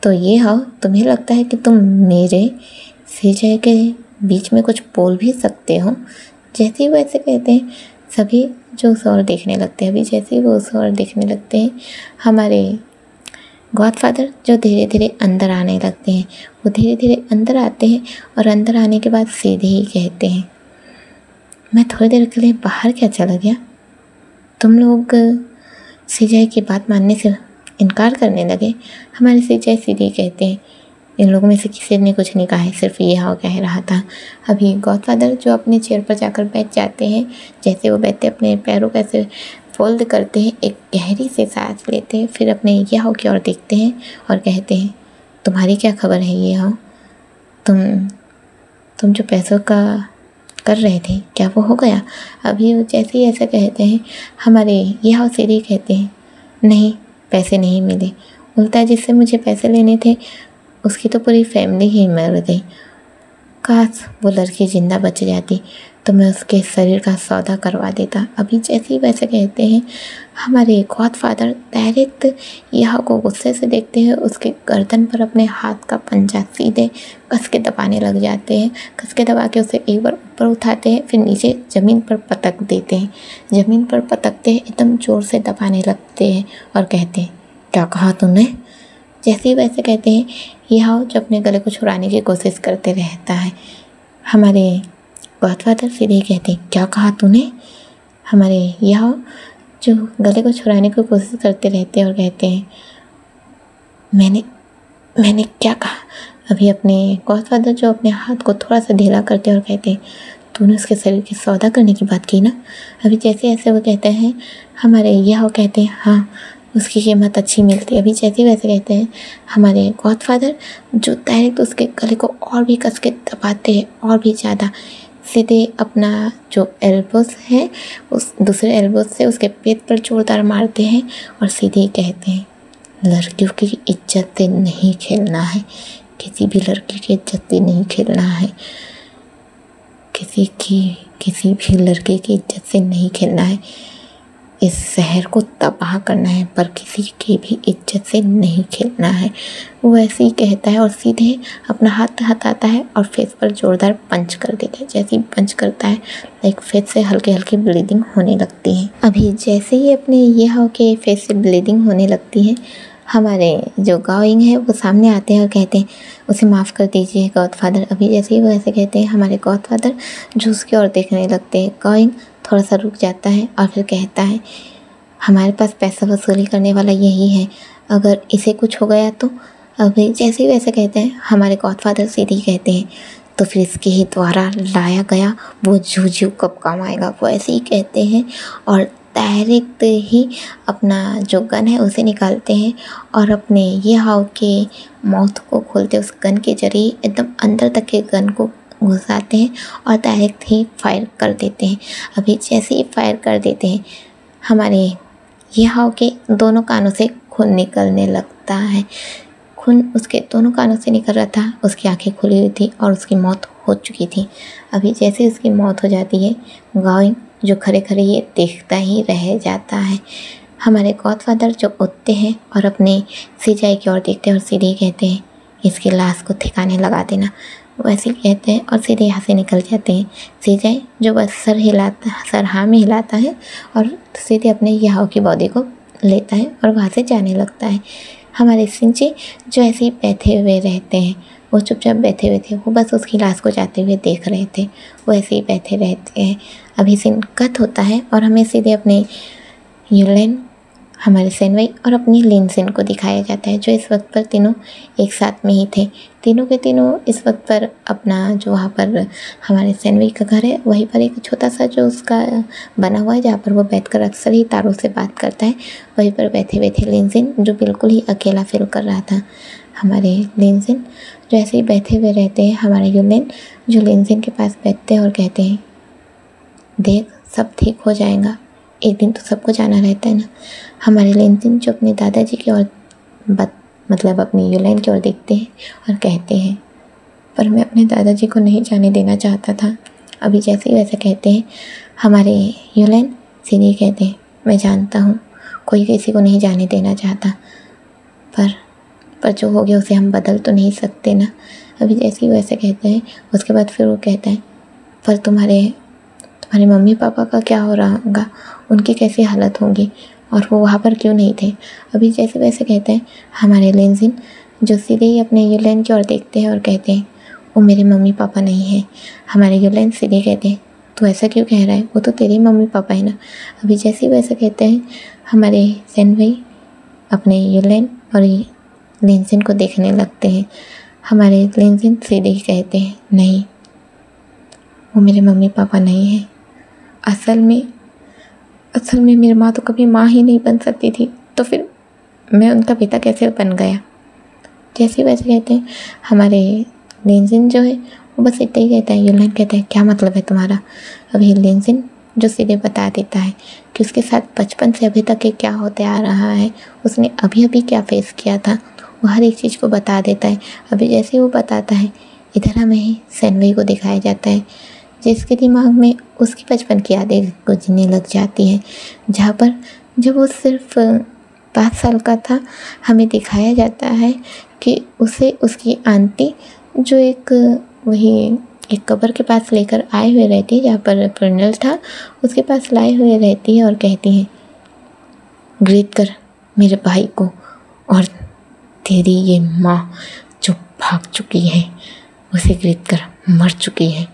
A: तो ये हाउ तुम्हें लगता है कि तुम मेरे सीजय के बीच में कुछ बोल भी सकते हो। जैसे ही वैसे कहते हैं, सभी जो उस ओर देखने लगते हैं। अभी जैसे ही वो उस ओर देखने लगते हैं, हमारे गॉडफादर जो धीरे धीरे अंदर आने लगते हैं, वो धीरे धीरे अंदर आते हैं और अंदर आने के बाद सीधे ही कहते हैं, मैं थोड़ी देर के लिए बाहर क्या चला गया। तुम लोग सीजय की बात मानने से इनकार करने लगे। हमारे सीजय सीधे कहते हैं, इन लोगों में से किसी ने कुछ नहीं कहा है, सिर्फ ये हाउ कह रहा था। अभी गॉडफादर जो अपने चेयर पर जाकर बैठ जाते हैं, जैसे वो बैठते अपने पैरों को ऐसे फोल्ड करते हैं, एक गहरी से सांस लेते हैं, फिर अपने ये हाउ की ओर देखते हैं और कहते हैं, तुम्हारी क्या खबर है ये हाउ, तुम जो पैसों का कर रहे थे, क्या वो हो गया। अभी जैसे ही ऐसा कहते हैं, हमारे ये हाउ सीधे कहते हैं, नहीं पैसे नहीं मिले, उल्टा जिससे मुझे पैसे लेने थे उसकी तो पूरी फैमिली ही मर गई। काश वो लड़की जिंदा बच जाती तो मैं उसके शरीर का सौदा करवा देता। अभी जैसे ही वैसे कहते हैं, हमारे गॉडफादर डायरेक्ट यहाँ को गुस्से से देखते हैं, उसके गर्दन पर अपने हाथ का पंजा सीधे कस के दबाने लग जाते हैं। कस के दबा के उसे एक बार ऊपर उठाते हैं, फिर नीचे ज़मीन पर पटक देते हैं। ज़मीन पर पटकते हैं, एकदम ज़ोर से दबाने लगते हैं और कहते हैं, क्या कहा तूने। जैसे ही वैसे कहते हैं, यह जो अपने गले को छुड़ाने की कोशिश करते रहता है। हमारे गॉडफादर सीधे कहते हैं, क्या कहा तूने। हमारे यह जो गले को छुड़ाने की कोशिश करते रहते हैं और कहते हैं, मैंने क्या कहा। अभी अपने गॉडफादर जो अपने हाथ को थोड़ा सा ढीला करते हैं और कहते हैं, तूने उसके शरीर की सौदा करने की बात की ना। अभी जैसे ऐसे वो कहते हैं, हमारे यह कहते हैं, हाँ उसकी कीमत अच्छी मिलती है। अभी जैसे वैसे कहते हैं, हमारे गॉडफादर जो डायरेक्ट उसके गले को और भी कस के दबाते हैं और भी ज़्यादा, सीधे अपना जो एल्बोस है उस दूसरे एल्बोस से उसके पेट पर जोरदार मारते हैं और सीधे कहते हैं, लड़कियों की इज्जत से नहीं खेलना है, किसी भी लड़की की इज्जत से नहीं खेलना है, किसी भी लड़के की इज्जत से नहीं खेलना है। इस शहर को तबाह करना है, पर किसी की भी इज्जत से नहीं खेलना है। वो ऐसे ही कहता है और सीधे अपना हाथ हटाता है और फेस पर जोरदार पंच कर देता है। जैसे ही पंच करता है लाइक फेस से हल्की हल्की ब्लीडिंग होने लगती है। अभी जैसे ही अपने ये हाउ के फेस से ब्लीडिंग होने लगती है, हमारे जो गाओइंग है वो सामने आते हैं और कहते हैं उसे माफ़ कर दीजिए गॉडफादर। अभी जैसे ही वो ऐसे कहते हैं, हमारे गॉडफादर जूस की ओर देखने लगते हैं। गाओइंग थोड़ा सा रुक जाता है और फिर कहता है हमारे पास पैसा वसूली करने वाला यही है, अगर इसे कुछ हो गया तो। अभी जैसे ही वैसे कहते हैं, हमारे गॉडफादर सीधे ही कहते हैं तो फिर इसके ही द्वारा लाया गया वो जूजू कब काम आएगा। वो ऐसे ही कहते हैं और डायरेक्ट ही अपना जो गन है उसे निकालते हैं और अपने ये हाउ के माउथ को खोलते उस गन के जरिए एकदम अंदर तक के गन को घुसाते हैं और डायरेक्ट ही फायर कर देते हैं। अभी जैसे ही फायर कर देते हैं, हमारे ये हाउ के दोनों कानों से खून निकलने लगता है। खून उसके दोनों कानों से निकल रहा था, उसकी आंखें खुली हुई थी और उसकी मौत हो चुकी थी। अभी जैसे उसकी मौत हो जाती है, गाओइंग जो खड़े खड़े ये देखता ही रह जाता है। हमारे गॉडफादर जो उठते हैं और अपने सीजाई की ओर देखते हैं और सीधे कहते हैं इसकी लाश को ठिकाने लगा देना। वैसे ही कहते हैं और सीधे यहाँ से निकल जाते हैं। सीजाई जो बस सर हाँ में हिलाता है और सीधे अपने याओ की बॉडी को लेता है और वहाँ से जाने लगता है। हमारे सिंची जो ऐसे ही बैठे हुए रहते हैं, वो चुपचाप बैठे हुए थे, वो बस उसकी लाश को जाते हुए देख रहे थे। वो ऐसे ही बैठे रहते हैं। अभी सीन कट होता है और हमें सीधे अपने यूलेन, हमारे सेनवई और अपनी लिनसिन को दिखाया जाता है, जो इस वक्त पर तीनों एक साथ में ही थे। तीनों के तीनों इस वक्त पर अपना जो वहाँ पर हमारे सेनवई का घर है, वहीं पर एक छोटा सा जो उसका बना हुआ है, जहाँ पर वो बैठकर अक्सर ही तारों से बात करता है, वहीं पर बैठे हुए थे लिनसिन, जो बिल्कुल ही अकेला फील कर रहा था। हमारे लिनसिन जो ऐसे ही बैठे हुए रहते हैं, हमारे यूलेन जो लिनसिन के पास बैठते हैं और कहते हैं देख सब ठीक हो जाएगा, एक दिन तो सबको जाना रहता है ना। हमारे लिनसिन जो अपने दादाजी की ओर मतलब अपनी यूलेन की ओर देखते हैं और कहते हैं पर मैं अपने दादाजी को नहीं जाने देना चाहता था। अभी जैसे ही वैसे कहते हैं, हमारे यूलेन सीधे कहते हैं मैं जानता हूँ कोई किसी को नहीं जाने देना चाहता, पर जो हो गया उसे हम बदल तो नहीं सकते ना। अभी जैसे ही वैसे कहते हैं, उसके बाद फिर वो कहता है पर तुम्हारे मम्मी पापा का क्या हो रहा होगा, उनकी कैसी हालत होगी और वो वहाँ पर क्यों नहीं थे। अभी जैसे वैसे कहते हैं, हमारे लिनसिन जो सीधे ही अपने यूलेन की ओर देखते हैं और कहते हैं वो मेरे मम्मी पापा नहीं है। हमारे यूलेन सीधे कहते हैं तू ऐसा क्यों कह रहा है, वो तो तेरे मम्मी पापा है ना। अभी जैसे वैसे कहते हैं, हमारे सेनवई अपने यूलेन और लिनसिन को देखने लगते हैं। हमारे लिनसिन सीधे ही कहते हैं नहीं, वो मेरे मम्मी पापा नहीं है। असल में मेरी माँ तो कभी माँ ही नहीं बन सकती थी, तो फिर मैं उनका पिता कैसे बन गया। जैसे वैसे कहते हैं, हमारे लिनसिन जो है वो बस इतना ही कहता है। यूलेन कहता है क्या मतलब है तुम्हारा। अभी लिनसिन जो सीधे बता देता है कि उसके साथ बचपन से अभी तक के क्या होते आ रहा है, उसने अभी अभी क्या फेस किया था, वो हर एक चीज़ को बता देता है। अभी जैसे वो बताता है, इधर हमें ही सेनवई को दिखाया जाता है, जिसके दिमाग में उसकी बचपन की यादें गुजरने लग जाती हैं। जहाँ पर जब वो सिर्फ 5 साल का था, हमें दिखाया जाता है कि उसे उसकी आंटी जो एक कब्र के पास लेकर आए हुए रहती है, जहाँ पर फ्यूनरल था, उसके पास लाए हुए रहती है और कहती हैं ग्रीट कर मेरे भाई को और तेरी ये माँ जो भाग चुकी है उसे ग्रीट कर, मर चुकी है।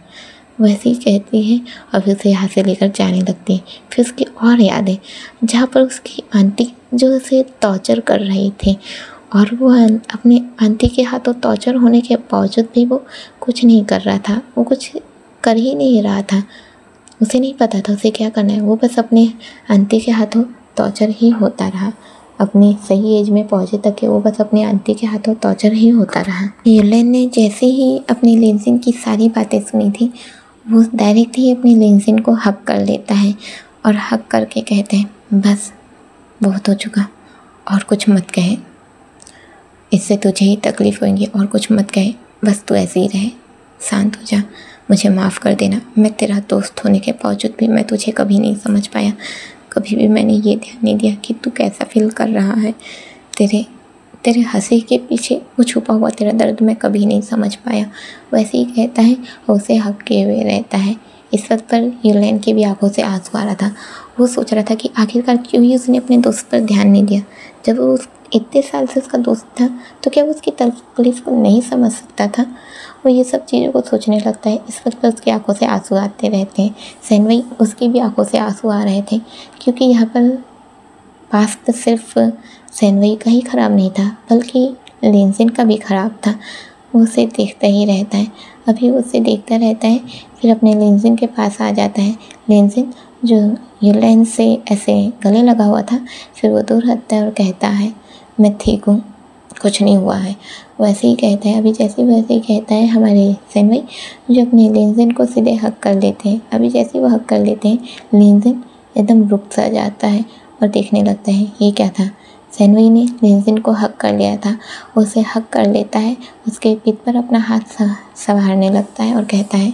A: वैसे ही कहती है और फिर उसे यहाँ से लेकर जाने लगती है। फिर उसकी और यादें, जहाँ पर उसकी आंटी जो उसे टॉर्चर कर रही थी और वो अपने आंटी के हाथों टॉर्चर होने के बावजूद भी वो कुछ नहीं कर रहा था, वो कुछ कर ही नहीं रहा था। उसे नहीं पता था उसे क्या करना है, वो बस अपने आंटी के हाथों टॉर्चर ही होता रहा। अपनी सही एज में पहुँचे तक के वो बस अपनी आंटी के हाथों टॉर्चर ही होता रहा। यूलेन ने जैसे ही अपनी लिनसिन की सारी बातें सुनी थी, वो डायरेक्ट ही अपनी लिनसिन को हक कर लेता है और हक करके कहते हैं बस बहुत हो चुका, और कुछ मत कहे, इससे तुझे ही तकलीफ़ होगी, और कुछ मत कहे, बस तू ऐसे ही रहे, शांत हो जा, मुझे माफ़ कर देना। मैं तेरा दोस्त होने के बावजूद भी मैं तुझे कभी नहीं समझ पाया, कभी भी मैंने ये ध्यान नहीं दिया कि तू कैसा फील कर रहा है। तेरे हंसी के पीछे वो छुपा हुआ तेरा दर्द मैं कभी नहीं समझ पाया। वैसे ही कहता है और उसे हक किए हुए रहता है। इस वक्त पर यूलेन की भी आंखों से आंसू आ रहा था। वो सोच रहा था कि आखिरकार क्यों ही उसने अपने दोस्त पर ध्यान नहीं दिया। जब वो इतने साल से उसका दोस्त था तो क्या वो उसकी तकलीफ को नहीं समझ सकता था। वो ये सब चीज़ों को सोचने लगता है। इस वक्त पर उसकी आंखों से आंसू आते रहते हैं। सेनवई उसकी भी आंखों से आंसू आ रहे थे, क्योंकि यहाँ पर पास्ट सिर्फ सेनवई का ही ख़राब नहीं था बल्कि लेनजिन का भी ख़राब था। वो उसे देखता ही रहता है। अभी वो उसे देखता रहता है, फिर अपने लेनजिन के पास आ जाता है। लेनजिन जो यूलेन से ऐसे गले लगा हुआ था, फिर वो दूर हटता है और कहता है मैं ठीक हूँ, कुछ नहीं हुआ है। वैसे ही कहता है। अभी वैसे ही कहता है हमारे सेनवई जो अपने लेनजिन को सीधे हक कर लेते हैं। अभी जैसे ही वो हक कर लेते हैं, लेनजिन एकदम रुक सा जाता है और देखने लगता है ये क्या था। सेनवई ने लेनजिन को हक कर लिया था। उसे हक कर लेता है, उसके पीठ पर अपना हाथ संवारने लगता है और कहता है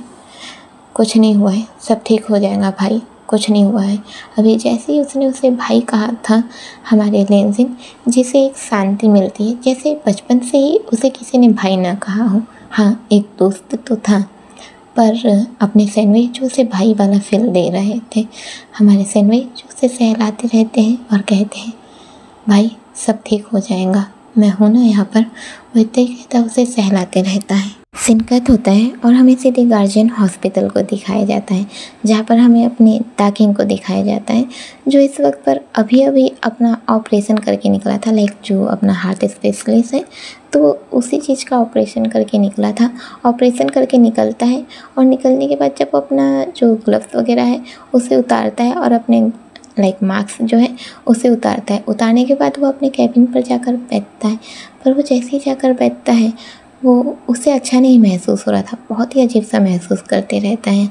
A: कुछ नहीं हुआ है, सब ठीक हो जाएगा भाई, कुछ नहीं हुआ है। अभी जैसे ही उसने उसे भाई कहा था, हमारे लेनजिन जिसे एक शांति मिलती है, जैसे बचपन से ही उसे किसी ने भाई ना कहा हो। हाँ, एक दोस्त तो था, पर अपने सेनवई जो उसे भाई वाला फील दे रहे थे। हमारे सेनवई जो उसे सहलाते रहते हैं और कहते हैं भाई सब ठीक हो जाएगा, मैं हूँ ना यहाँ पर। वो इतना ही कहता उसे सहलाते रहता है। सीन कट होता है और हमें सीधे गार्जियन हॉस्पिटल को दिखाया जाता है, जहाँ पर हमें अपने ताकिंग को दिखाया जाता है, जो इस वक्त पर अभी अभी अपना ऑपरेशन करके निकला था। लाइक जो अपना हार्ट स्पेशलिस्ट है तो उसी चीज़ का ऑपरेशन करके निकला था। ऑपरेशन करके निकलता है और निकलने के बाद जब वो अपना जो ग्लव्स वगैरह है उसे उतारता है और अपने मास्क जो है उसे उतारता है। उतारने के बाद वो अपने कैबिन पर जाकर बैठता है, पर वो जैसे ही जाकर बैठता है वो उसे अच्छा नहीं महसूस हो रहा था। बहुत ही अजीब सा महसूस करते रहता है,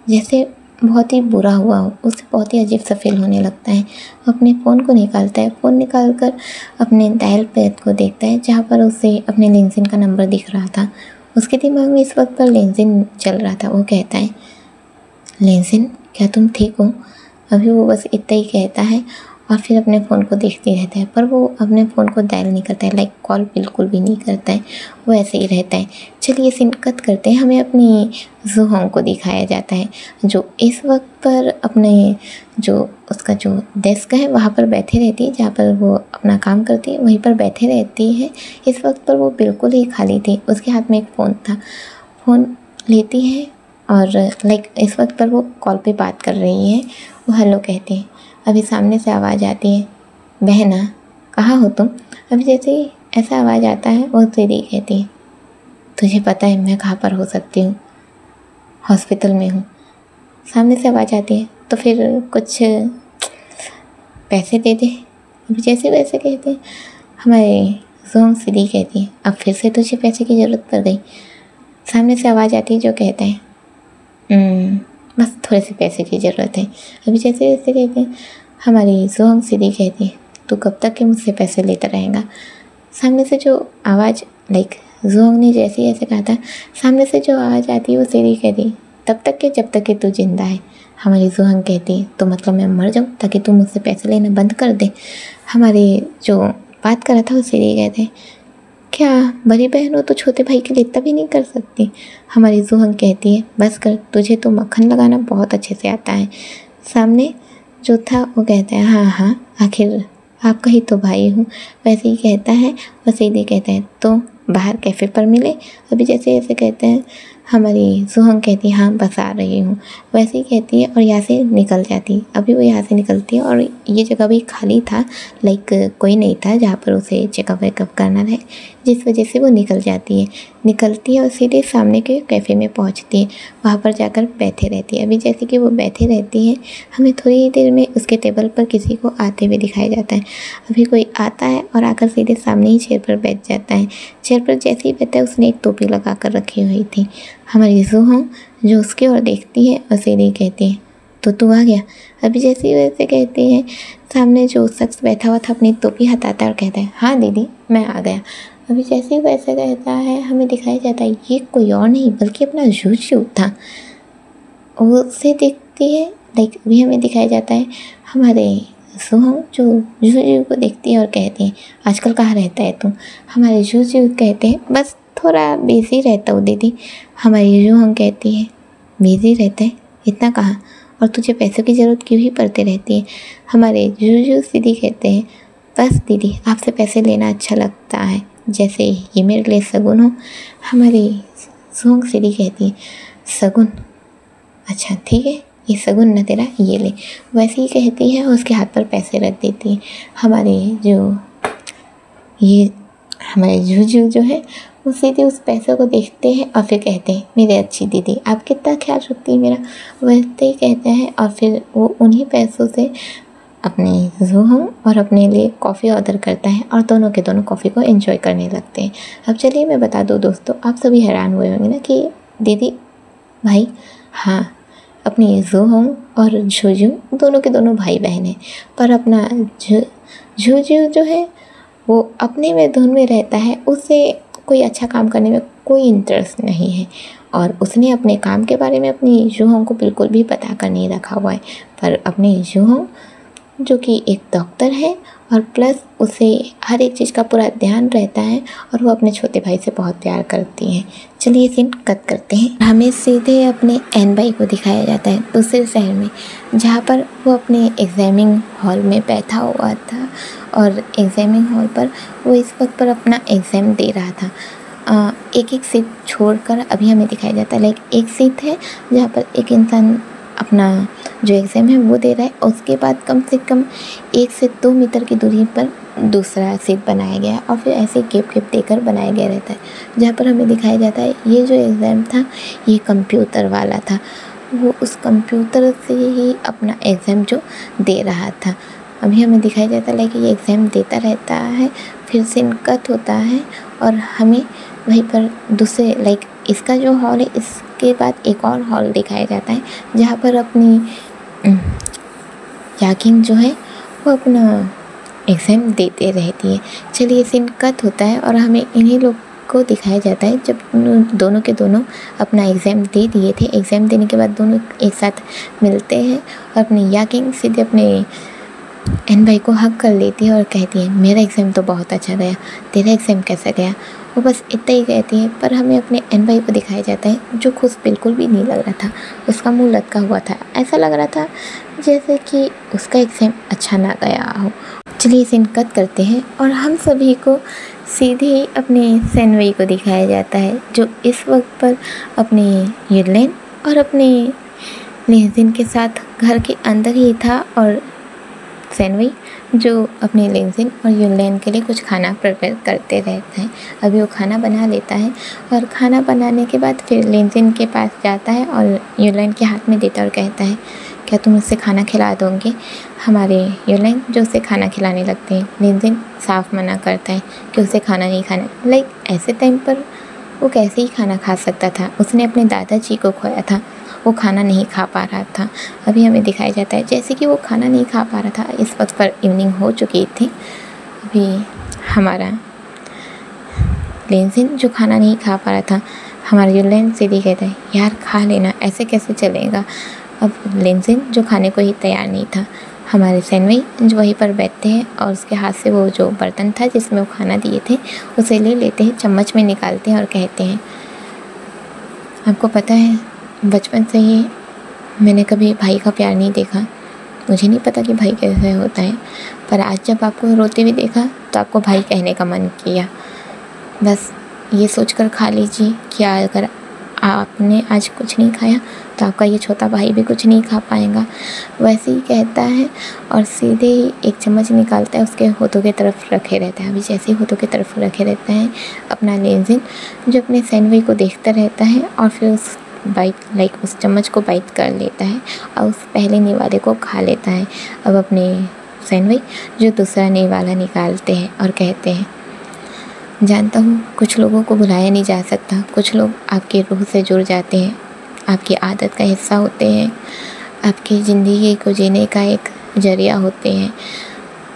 A: जैसे बहुत ही बुरा हुआ हो। उसे बहुत ही अजीब सा फील होने लगता है। वो अपने फ़ोन को निकालता है। फ़ोन निकाल कर अपने डायल पैड को देखता है, जहाँ पर उसे अपने लेनजिन का नंबर दिख रहा था। उसके दिमाग में इस वक्त पर लेनजिन चल रहा था। वो कहता है लेनजिन क्या तुम ठीक हो। अभी वो बस इतना ही कहता है और फिर अपने फ़ोन को देखते रहता है, पर वो अपने फ़ोन को डायल नहीं करता है। लाइक कॉल बिल्कुल भी नहीं करता है, वो ऐसे ही रहता है। चलिए सीन कट करते हैं। हमें अपनी ज़ुहोंग को दिखाया जाता है, जो इस वक्त पर अपने जो उसका जो डेस्क है वहाँ पर बैठे रहती है, जहाँ पर वो अपना काम करती है वहीं पर बैठे रहती है। इस वक्त पर वो बिल्कुल ही खाली थी। उसके हाथ में एक फ़ोन था। फ़ोन लेती है और इस वक्त पर वो कॉल पे बात कर रही है। वो हेलो कहती है। अभी सामने से आवाज़ आती है बहना कहाँ हो तुम। अभी जैसे ही ऐसा आवाज़ आता है वो सीधी कहती है तुझे पता है मैं कहाँ पर हो सकती हूँ, हॉस्पिटल में हूँ। सामने से आवाज़ आती है तो फिर कुछ पैसे दे दे। अभी जैसे वैसे कहते हैं हमारे ज़ुहोंग सीधी कहती है अब फिर से तुझे पैसे की ज़रूरत पड़ गई। सामने से आवाज़ आती है जो कहता है बस थोड़े से पैसे की ज़रूरत है। अभी जैसे वैसे कहते हैं हमारी ज़ुहोंग सीधी कहती है तू कब तक के मुझसे पैसे लेता रहेगा। सामने से जो आवाज़ ज़ुहोंग ने जैसे ऐसे कहा था, सामने से जो आवाज़ आती है वो सीधी कहती है तब तक के जब तक कि तू जिंदा है। हमारी ज़ुहोंग कहती है तो मतलब मैं मर जाऊँ ताकि तू मुझसे पैसे लेना बंद कर दे। हमारी जो बात कर रहा था वो सीधी कहते हैं क्या बड़ी बहन हो तो छोटे भाई के लिए इतना भी नहीं कर सकती। हमारी ज़ुहोंग कहती है बस कर, तुझे तो मक्खन लगाना बहुत अच्छे से आता है। सामने जो था वो कहता है हाँ हाँ आखिर आपका ही तो भाई हूँ। वैसे ही कहता है और सीधे कहता है तो बाहर कैफ़े पर मिले। अभी जैसे ऐसे कहते हैं हमारी ज़ुहोंग कहती है हाँ बस आ रही हूँ। वैसे ही कहती है और यहाँ से निकल जाती है। अभी वो यहाँ से निकलती है और ये जगह भी खाली था, कोई नहीं था जहाँ पर उसे चेकअप वेकअप करना है, जिस वजह से वो निकलती है और सीधे सामने के कैफ़े में पहुँचती है। वहाँ पर जाकर बैठे रहती है। अभी जैसे कि वो बैठे रहती है हमें थोड़ी ही देर में उसके टेबल पर किसी को आते हुए दिखाया जाता है। अभी कोई आता है और आकर सीधे सामने ही चेयर पर बैठ जाता है। चेयर पर जैसे ही बैठा है उसने एक टोपी लगा कर रखी हुई थी। हमारी ज़ुहोंग जो उसकी ओर देखती है और सीधे कहती है तो तू आ गया। अभी जैसे ही वैसे कहती है सामने जो शख्स बैठा हुआ था अपनी टोपी हटाता है और कहता है हाँ दीदी मैं आ गया। अभी जैसे ही वैसे कहता है हमें दिखाया जाता है ये कोई और नहीं बल्कि अपना ज़ू था। वो उससे देखती है लाइक अभी हमें दिखाया जाता है हमारे सुहोंग जो जूजू को देखती है और कहती है आजकल कहाँ रहता है तू। हमारे जूजू कहते हैं बस थोड़ा बिजी रहता हूँ दीदी। हमारी जूहोंग कहती है बिजी रहता है इतना कहाँ, और तुझे पैसों की ज़रूरत क्यों ही पड़ती रहती है। हमारे जूजू सीधी कहते हैं बस दीदी आपसे पैसे लेना अच्छा लगता है, जैसे ये मेरे लिए शगुन हो। हमारी सुहोंग सीधी कहती है शगुन, अच्छा ठीक है ये शगुन न तेरा, ये ले। वैसे ही कहती है और उसके हाथ पर पैसे रख देती है। हमारे जूजू जो है वो सीधे उस पैसों को देखते हैं और फिर कहते हैं मेरे अच्छी दीदी आप कितना ख्याल रखती है मेरा। वैसे ही कहते हैं और फिर वो उन्हीं पैसों से अपने सुहोंग और अपने लिए कॉफ़ी ऑर्डर करता है और दोनों के दोनों कॉफ़ी को एंजॉय करने लगते हैं। अब चलिए मैं बता दूँ दोस्तों, आप सभी हैरान हुए होंगे ना कि दीदी भाई, हाँ अपनी सुहोंग और जूजू दोनों के दोनों भाई बहन हैं, पर अपना जूजू जो है वो अपने में धुन में रहता है, उसे कोई अच्छा काम करने में कोई इंटरेस्ट नहीं है और उसने अपने काम के बारे में अपनी जूहोंग को बिल्कुल भी पता कर नहीं रखा हुआ है। पर अपनी जूहोंग जो कि एक डॉक्टर है और प्लस उसे हर एक चीज़ का पूरा ध्यान रहता है और वो अपने छोटे भाई से बहुत प्यार करती हैं। चलिए सीन कट करते हैं। हमें सीधे अपने एन भाई को दिखाया जाता है दूसरे शहर में, जहाँ पर वो अपने एग्ज़ामिंग हॉल में बैठा हुआ था और एग्ज़ामिंग हॉल पर वो इस वक्त पर अपना एग्ज़ाम दे रहा था। एक एक सीट छोड़कर अभी हमें दिखाया जाता है, लाइक एक सीट है जहाँ पर एक इंसान अपना जो एग्ज़ाम है वो दे रहा है, उसके बाद कम से कम 1 से 2 मीटर की दूरी पर दूसरा सीट बनाया गया है और फिर ऐसे गैप देकर बनाया गया रहता है, जहाँ पर हमें दिखाया जाता है ये जो एग्ज़ाम था ये कंप्यूटर वाला था। वो उस कंप्यूटर से ही अपना एग्ज़ाम जो दे रहा था। अभी हमें दिखाया जाता है कि ये एग्ज़ाम देता रहता है, फिर सीन कट होता है और हमें वहीं पर दूसरे लाइक इसका जो हॉल है इसके बाद एक और हॉल दिखाया जाता है, जहाँ पर अपनी याकिंग जो है वो अपना एग्ज़ाम देते रहती है। चलिए सीन कट होता है और हमें इन्हीं लोग को दिखाया जाता है जब दोनों के दोनों अपना एग्ज़ाम दे दिए थे। एग्ज़ाम देने के बाद दोनों एक साथ मिलते हैं और अपनी याकिंग सीधे अपने एन भाई को हक कर लेती है और कहती है मेरा एग्ज़ाम तो बहुत अच्छा गया, तेरा एग्ज़ाम कैसा गया। वो बस इतना ही कहती है, पर हमें अपने एन भाई को दिखाया जाता है जो खुश बिल्कुल भी नहीं लग रहा था। उसका मुंह लटका हुआ था, ऐसा लग रहा था जैसे कि उसका एग्ज़ाम अच्छा ना गया हो। चलिए सीन कट करते हैं और हम सभी को सीधे ही अपने सेनवई को दिखाया जाता है जो इस वक्त पर अपने युनलेन और अपने लेजिन के साथ घर के अंदर ही था और सेनवई जो अपने लेजिन और युनलेन के लिए कुछ खाना प्रिपेयर करते रहते हैं। अभी वो खाना बना लेता है और खाना बनाने के बाद फिर लेजिन के पास जाता है और युनलेन के हाथ में देता और कहता है क्या तुम उससे खाना खिला दोगे। हमारे युनलेन जो उसे खाना खिलाने लगते हैं, लेजिन साफ मना करता है कि उसे खाना नहीं खाना। लाइक ऐसे टाइम पर वो कैसे ही खाना खा सकता था, उसने अपने दादाजी को खोया था, वो खाना नहीं खा पा रहा था। अभी हमें दिखाया जाता है जैसे कि वो खाना नहीं खा पा रहा था, इस वक्त पर इवनिंग हो चुकी थी। अभी हमारा लेजिन जो खाना नहीं खा पा रहा था, हमारा युनलेन सीधी कहता है यार खा लेना, ऐसे कैसे चलेगा। अब लेजिन जो खाने को ही तैयार नहीं था, हमारे सेनवई जो वहीं पर बैठते हैं और उसके हाथ से वो जो बर्तन था जिसमें वो खाना दिए थे उसे ले लेते हैं, चम्मच में निकालते हैं और कहते हैं आपको पता है बचपन से ही मैंने कभी भाई का प्यार नहीं देखा, मुझे नहीं पता कि भाई कैसे होता है, पर आज जब आपको रोते हुए देखा तो आपको भाई कहने का मन किया। बस ये सोचकर खा लीजिए कि अगर आपने आज कुछ नहीं खाया तो आपका ये छोटा भाई भी कुछ नहीं खा पाएगा। वैसे ही कहता है और सीधे ही एक चम्मच निकालता है, उसके होठों की तरफ रखे रहता है। अभी जैसे ही होठों की तरफ रखे रहता है, अपना लेजिन जो अपने सेनवई को देखता रहता है और फिर उस उस चम्मच को बाइट कर लेता है और उस पहले निवाले को खा लेता है। अब अपने सेनवई जो दूसरा निवाला निकालते हैं और कहते हैं जानता हूँ कुछ लोगों को भुलाया नहीं जा सकता, कुछ लोग आपकी रूह से जुड़ जाते हैं, आपकी आदत का हिस्सा होते हैं, आपकी ज़िंदगी को जीने का एक जरिया होते हैं,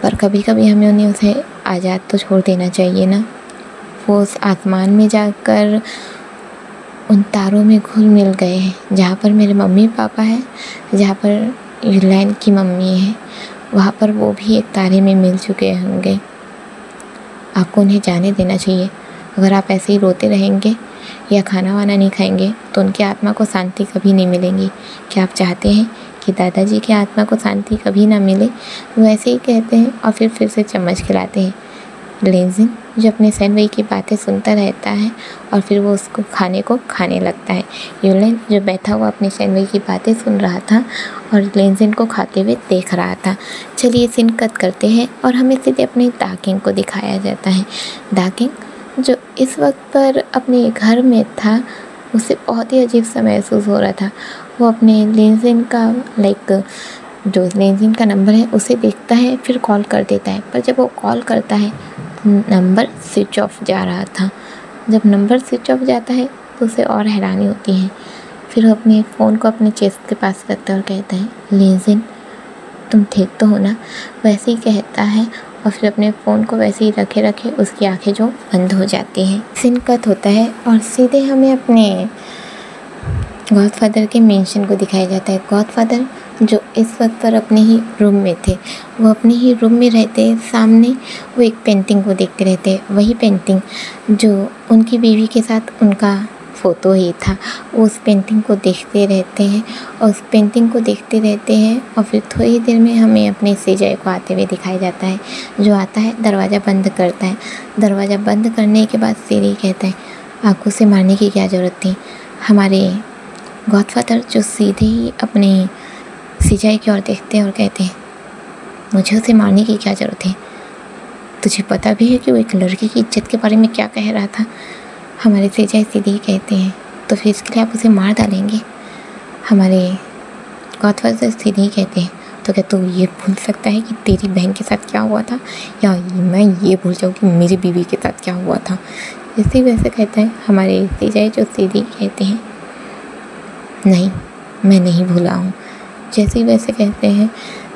A: पर कभी कभी हमें उन्हें उसे आज़ाद तो छोड़ देना चाहिए ना। वो उस आसमान में जाकर उन तारों में घुल मिल गए हैं जहाँ पर मेरे मम्मी पापा हैं, जहाँ पर युलाइन की मम्मी है, वहाँ पर वो भी एक तारे में मिल चुके होंगे। आपको उन्हें जाने देना चाहिए। अगर आप ऐसे ही रोते रहेंगे या खाना वाना नहीं खाएंगे तो उनकी आत्मा को शांति कभी नहीं मिलेगी। क्या आप चाहते हैं कि दादाजी की आत्मा को शांति कभी ना मिले? वो ऐसे ही कहते हैं और फिर से चम्मच खिलाते हैं। लेजिन जो अपने सैनवई की बातें सुनता रहता है और फिर वो उसको खाने को खाने लगता है। युलाइन जो बैठा हुआ अपने सैनवई की बातें सुन रहा था और लेजिन को खाते हुए देख रहा था। चलिए सीन कट करते हैं और हमें सीधे अपने दाकिंग को दिखाया जाता है। दाकिंग जो इस वक्त पर अपने घर में था, उसे बहुत ही अजीब सा महसूस हो रहा था। वो अपने लेजिन का जो लेजिन का नंबर है उसे देखता है, फिर कॉल कर देता है। पर जब वो कॉल करता है नंबर स्विच ऑफ जा रहा था। जब नंबर स्विच ऑफ जाता है तो उसे और हैरानी होती है। फिर वो अपने फ़ोन को अपने चेस्ट के पास रखता है और कहता है, लेजिन तुम ठीक तो हो ना? वैसे ही कहता है और फिर अपने फ़ोन को वैसे ही रखे उसकी आंखें जो बंद हो जाती हैं। सीन कट होता है और सीधे हमें अपने गॉडफादर के मेंशन को दिखाया जाता है। गॉडफादर जो इस वक्त पर अपने ही रूम में थे, वो अपने ही रूम में रहते, सामने वो एक पेंटिंग को देखते रहते। वही पेंटिंग जो उनकी बीवी के साथ उनका फ़ोटो ही था। वो उस पेंटिंग को देखते रहते हैं और उस पेंटिंग को देखते रहते हैं और फिर थोड़ी देर में हमें अपने सेजय को आते हुए दिखाया जाता है। जो आता है दरवाज़ा बंद करता है। दरवाज़ा बंद करने के बाद सीरी कहता है, आपको उसे मारने की क्या ज़रूरत थी? हमारे गॉडफादर जो सीधे ही अपने सेजय की ओर देखते हैं और कहते हैं, मुझे उसे मारने की क्या ज़रूरत है? तुझे पता भी है कि वो एक लड़की की इज्जत के बारे में क्या कह रहा था? हमारे सेजय सीधे ही कहते हैं, तो फिर इसके लिए आप उसे मार डालेंगे? हमारे गॉडफादर सीधे ही कहते हैं, तो क्या तू ये भूल सकता है कि तेरी बहन के साथ क्या हुआ था, या मैं ये भूल जाऊँ कि मेरी बीवी के साथ क्या हुआ था? जैसे वैसे कहता है हमारे सेजय जो सीधे ही कहते हैं, नहीं मैं नहीं भूला हूँ। जैसे वैसे कहते हैं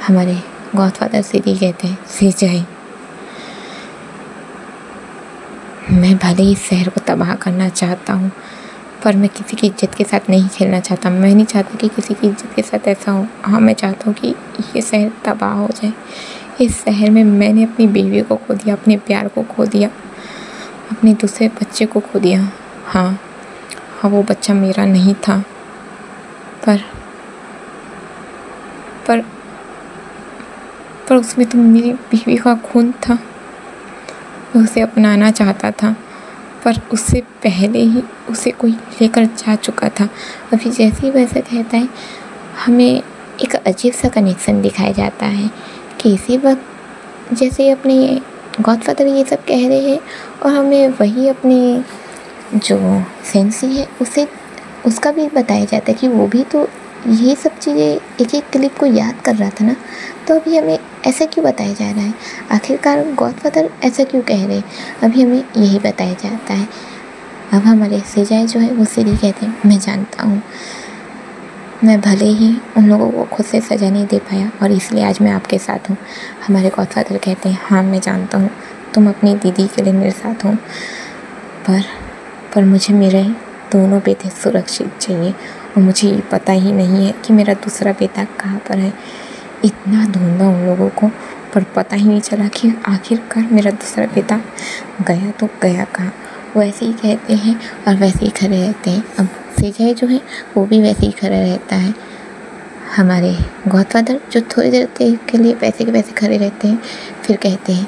A: हमारे गॉडफादर सीधे कहते हैं, सेजय मैं भले ही शहर को तबाह करना चाहता हूँ, पर मैं किसी की इज्जत के साथ नहीं खेलना चाहता। मैं नहीं चाहता कि किसी की इज्जत के साथ ऐसा हो। हाँ, मैं चाहता हूँ कि ये शहर तबाह हो जाए। इस शहर में मैंने अपनी बीवी को खो दिया, अपने प्यार को खो दिया, अपने दूसरे बच्चे को खो दिया। हाँ, वो बच्चा मेरा नहीं था, पर उसमें तो मेरी बीवी का खून था। मैं उसे अपनाना चाहता था, पर उससे पहले ही उसे कोई लेकर जा चुका था। अभी जैसे ही वैसे कहता है, हमें एक अजीब सा कनेक्शन दिखाया जाता है कि इसी वक्त जैसे अपने गॉडफादर ये सब कह रहे हैं और हमें वही अपने जो सेंसी है उसका भी बताया जाता है कि वो भी तो ये सब चीज़ें एक क्लिप को याद कर रहा था ना। तो अभी हमें ऐसा क्यों बताया जा रहा है? आखिरकार गॉडफादर ऐसा क्यों कह रहे हैं? अभी हमें यही बताया जाता है। अब हमारे सेजय जो है वो सीधी कहते हैं, मैं जानता हूँ, मैं भले ही उन लोगों को खुद से सज़ा नहीं दे पाया और इसलिए आज मैं आपके साथ हूँ। हमारे गॉडफादर कहते हैं, हाँ मैं जानता हूँ तुम अपनी दीदी के लिए मेरे साथ हो, पर मुझे मेरे दोनों बेटे सुरक्षित चाहिए और मुझे ये पता ही नहीं है कि मेरा दूसरा बेटा कहाँ पर है। इतना ढूंढा उन लोगों को, पर पता ही नहीं चला कि आखिरकार मेरा दूसरा बेटा गया तो गया कहाँ। वो ऐसे ही कहते हैं और वैसे ही खड़े रहते हैं। अब सेजय जो है वो भी वैसे ही खड़ा रहता है। हमारे गॉडफादर जो थोड़ी देर के लिए वैसे के वैसे खड़े रहते हैं, फिर कहते हैं,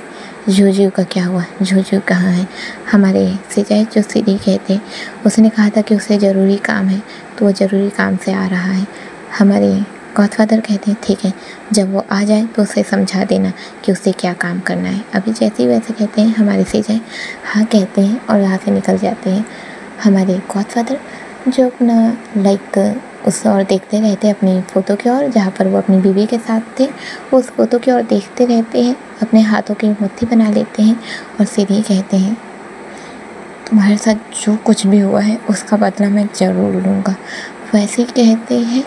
A: जोजू का क्या हुआ? जोजू कहाँ है? हमारे सेजय जो सीधी कहते हैं, उसने कहा था कि उसे ज़रूरी काम है, तो वो ज़रूरी काम से आ रहा है। हमारे गॉडफादर कहते हैं, ठीक है, जब वो आ जाए तो उसे समझा देना कि उसे क्या काम करना है। अभी जैसे ही वैसे कहते हैं हमारे सेजय हाँ कहते हैं और यहाँ से निकल जाते हैं। हमारे गॉडफादर जो अपना उस और देखते रहते हैं अपनी फ़ोटो की ओर, जहाँ पर वो अपनी बीवी के साथ थे। वो उस फ़ोटो की ओर देखते रहते हैं, अपने हाथों की मुट्ठी बना लेते हैं और सीधे कहते हैं, तुम्हारे साथ जो कुछ भी हुआ है उसका बदला मैं ज़रूर लूँगा। वैसे ही कहते हैं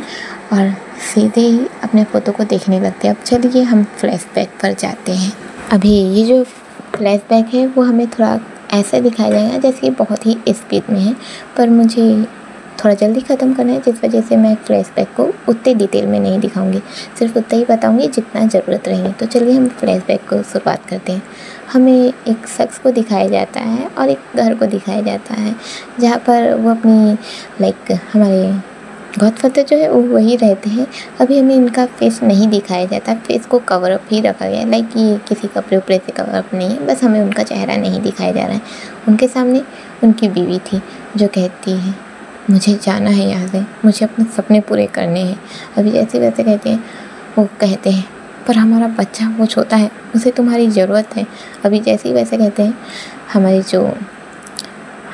A: और सीधे ही अपने फ़ोटो को देखने लगते हैं। अब चलिए हम फ्लैशबैक पर जाते हैं। अभी ये जो फ्लैशबैक है वो हमें थोड़ा ऐसे दिखाया जाएगा जैसे कि बहुत ही स्पीड में है, पर मुझे थोड़ा जल्दी ख़त्म करना है, जिस वजह से मैं फ्लैशबैक को उतने डिटेल में नहीं दिखाऊंगी, सिर्फ उतना ही बताऊंगी जितना ज़रूरत रहेगी। तो चलिए हम फ्लैशबैक को शुरुआत करते हैं। हमें एक शख्स को दिखाया जाता है और एक घर को दिखाया जाता है, जहाँ पर वो अपनी हमारे गॉडफादर जो है वो वही रहते हैं। अभी हमें इनका फेस नहीं दिखाया जाता, फेस को कवर अप ही रखा गया है, ये किसी कपड़े उपड़े से कवर अप नहीं है, बस हमें उनका चेहरा नहीं दिखाया जा रहा है। उनके सामने उनकी बीवी थी जो कहती है मुझे जाना है यहाँ से, मुझे अपने सपने पूरे करने हैं। अभी जैसे वैसे कहते हैं, वो कहते हैं पर हमारा बच्चा वो छोटा है, उसे तुम्हारी ज़रूरत है। अभी जैसे ही वैसे कहते हैं,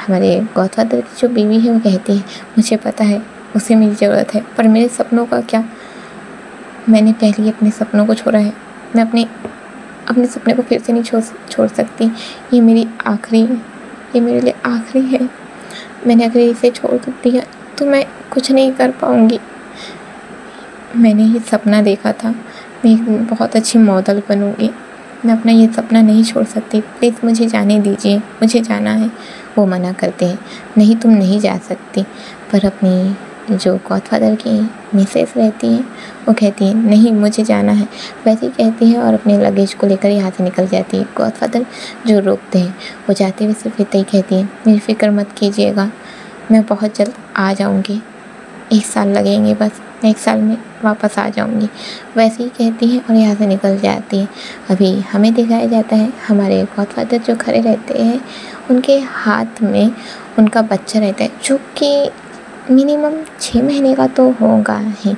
A: हमारे गॉडफादर की जो बीवी है वो कहती है मुझे पता है उसे मेरी ज़रूरत है, पर मेरे सपनों का क्या? मैंने पहले ही अपने सपनों को छोड़ा है, मैं अपने सपने को फिर से नहीं छोड़ सकती। ये मेरे लिए आखिरी है। मैंने अगर इसे छोड़ दिया तो मैं कुछ नहीं कर पाऊँगी। मैंने ये सपना देखा था, मैं एक बहुत अच्छी मॉडल बनूँगी। मैं अपना ये सपना नहीं छोड़ सकती, प्लीज़ मुझे जाने दीजिए, मुझे जाना है। वो मना करते हैं, नहीं तुम नहीं जा सकती। पर अपनी जो गॉडफादर की मिसेस रहती है वो कहती है नहीं मुझे जाना है, वैसे ही कहती है और अपने लगेज को लेकर यहाँ से निकल जाती है। गॉडफादर जो रोकते हैं, वो जाते हुए सिर्फ इतना ही कहती है मेरी फ़िक्र मत कीजिएगा, मैं बहुत जल्द आ जाऊँगी, 1 साल लगेंगे बस, मैं 1 साल में वापस आ जाऊँगी। वैसे ही कहती है और यहाँ से निकल जाती है। अभी हमें दिखाया जाता है हमारे गॉडफादर जो खड़े रहते हैं, उनके हाथ में उनका बच्चा रहता है जो कि मिनिमम 6 महीने का तो होगा ही।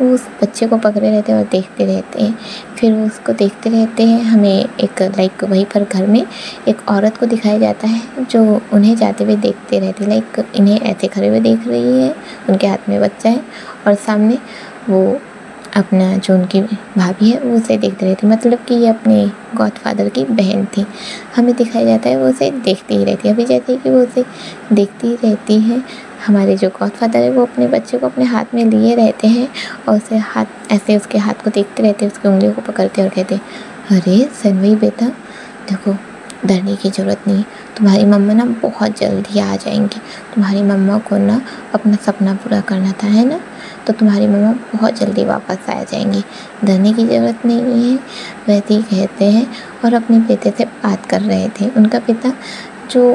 A: वो उस बच्चे को पकड़े रहते हैं और देखते रहते हैं, फिर वो उसको देखते रहते हैं। हमें एक वहीं पर घर में एक औरत को दिखाया जाता है जो उन्हें जाते हुए देखते रहती है, इन्हें ऐसे खड़े हुए देख रही है, उनके हाथ में बच्चा है और सामने वो अपना जो उनकी भाभी है वो उसे देखते रहती है, मतलब कि ये अपने गॉडफादर की बहन थी। हमें दिखाया जाता है वो उसे देखती ही रहती है। अभी जैसे कि वो उसे देखती ही रहती है, हमारे जो गॉडफादर है वो अपने बच्चे को अपने हाथ में लिए रहते हैं और उसके हाथ को देखते रहते हैं, उसकी उंगलियों को पकड़ते और कहते हैं अरे सनवी बेटा देखो, डरने की ज़रूरत नहीं, तुम्हारी मम्मा ना बहुत जल्दी आ जाएंगी। तुम्हारी मम्मा को ना अपना सपना पूरा करना था, है ना, तो तुम्हारी मम्मा बहुत जल्दी वापस आ जाएंगी, डरने की ज़रूरत नहीं है। वैसे ही कहते हैं और अपने बेटे से बात कर रहे थे। उनका पिता जो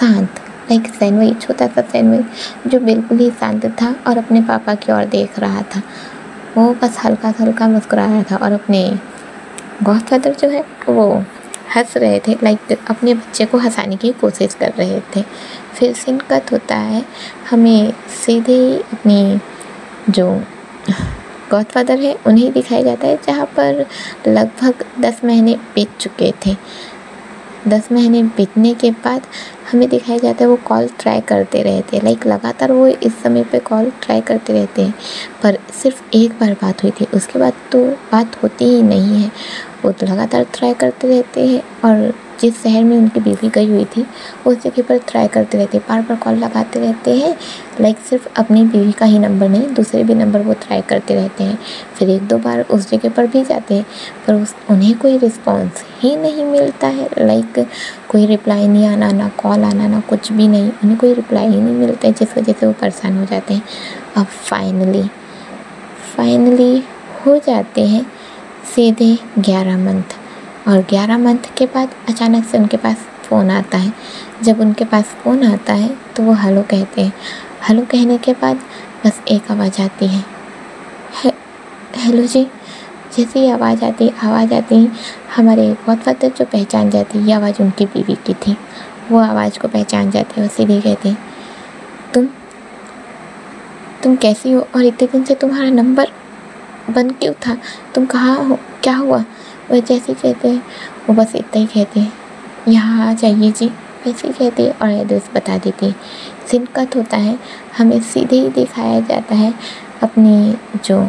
A: शांत सैनवी, छोटा सा सैनवी जो बिल्कुल ही शांत था और अपने पापा की ओर देख रहा था, वो बस हल्का मुस्कुरा रहा था और अपने गॉडफादर जो है वो हंस रहे थे, अपने बच्चे को हंसाने की कोशिश कर रहे थे। फिर सीन कट होता है, हमें सीधे अपनी जो गॉडफादर है उन्हें दिखाया जाता है, जहाँ पर लगभग 10 महीने बीत चुके थे। 10 महीने बीतने के बाद हमें दिखाया जाता है वो कॉल ट्राई करते रहते हैं, लगातार वो इस समय पे कॉल ट्राई करते रहते हैं, पर सिर्फ एक बार बात हुई थी, उसके बाद तो बात होती ही नहीं है। वो तो लगातार ट्राई करते रहते हैं और जिस शहर में उनकी बीवी गई हुई थी उस जगह पर ट्राई करते रहते हैं, बार बार कॉल लगाते रहते हैं। सिर्फ अपनी बीवी का ही नंबर नहीं, दूसरे भी नंबर वो ट्राई करते रहते हैं। फिर 1-2 बार उस जगह पर भी जाते हैं, पर उन्हें कोई रिस्पॉन्स ही नहीं मिलता है। कोई रिप्लाई नहीं आना, ना कॉल आना, ना कुछ भी नहीं, उन्हें कोई रिप्लाई ही नहीं मिलता है, जिस वजह से वो परेशान हो जाते हैं। अब फाइनली हो जाते हैं सीधे 11 मंथ, और 11 मंथ के बाद अचानक से उनके पास फ़ोन आता है। जब उनके पास फ़ोन आता है तो वो हेलो कहते हैं। हेलो कहने के बाद बस एक आवाज़ आती है, हेलो जी। जैसे ही आवाज़ आती है हमारे गॉडफादर जो पहचान जाती है, ये आवाज़ उनकी बीवी की थी। वो आवाज़ को पहचान जाते हैं और सीधे कहते हैं तुम कैसी हो और इतने दिन से तुम्हारा नंबर बंद क्यों था, तुम कहाँ हो, क्या हुआ? वह जैसे कहते हैं वो बस इतना ही कहते हैं यहाँ आ जाइए जी, वैसे ही कहते हैं और एड्रेस बता देती है। सीन कट होता है, हमें सीधे ही दिखाया जाता है अपनी जो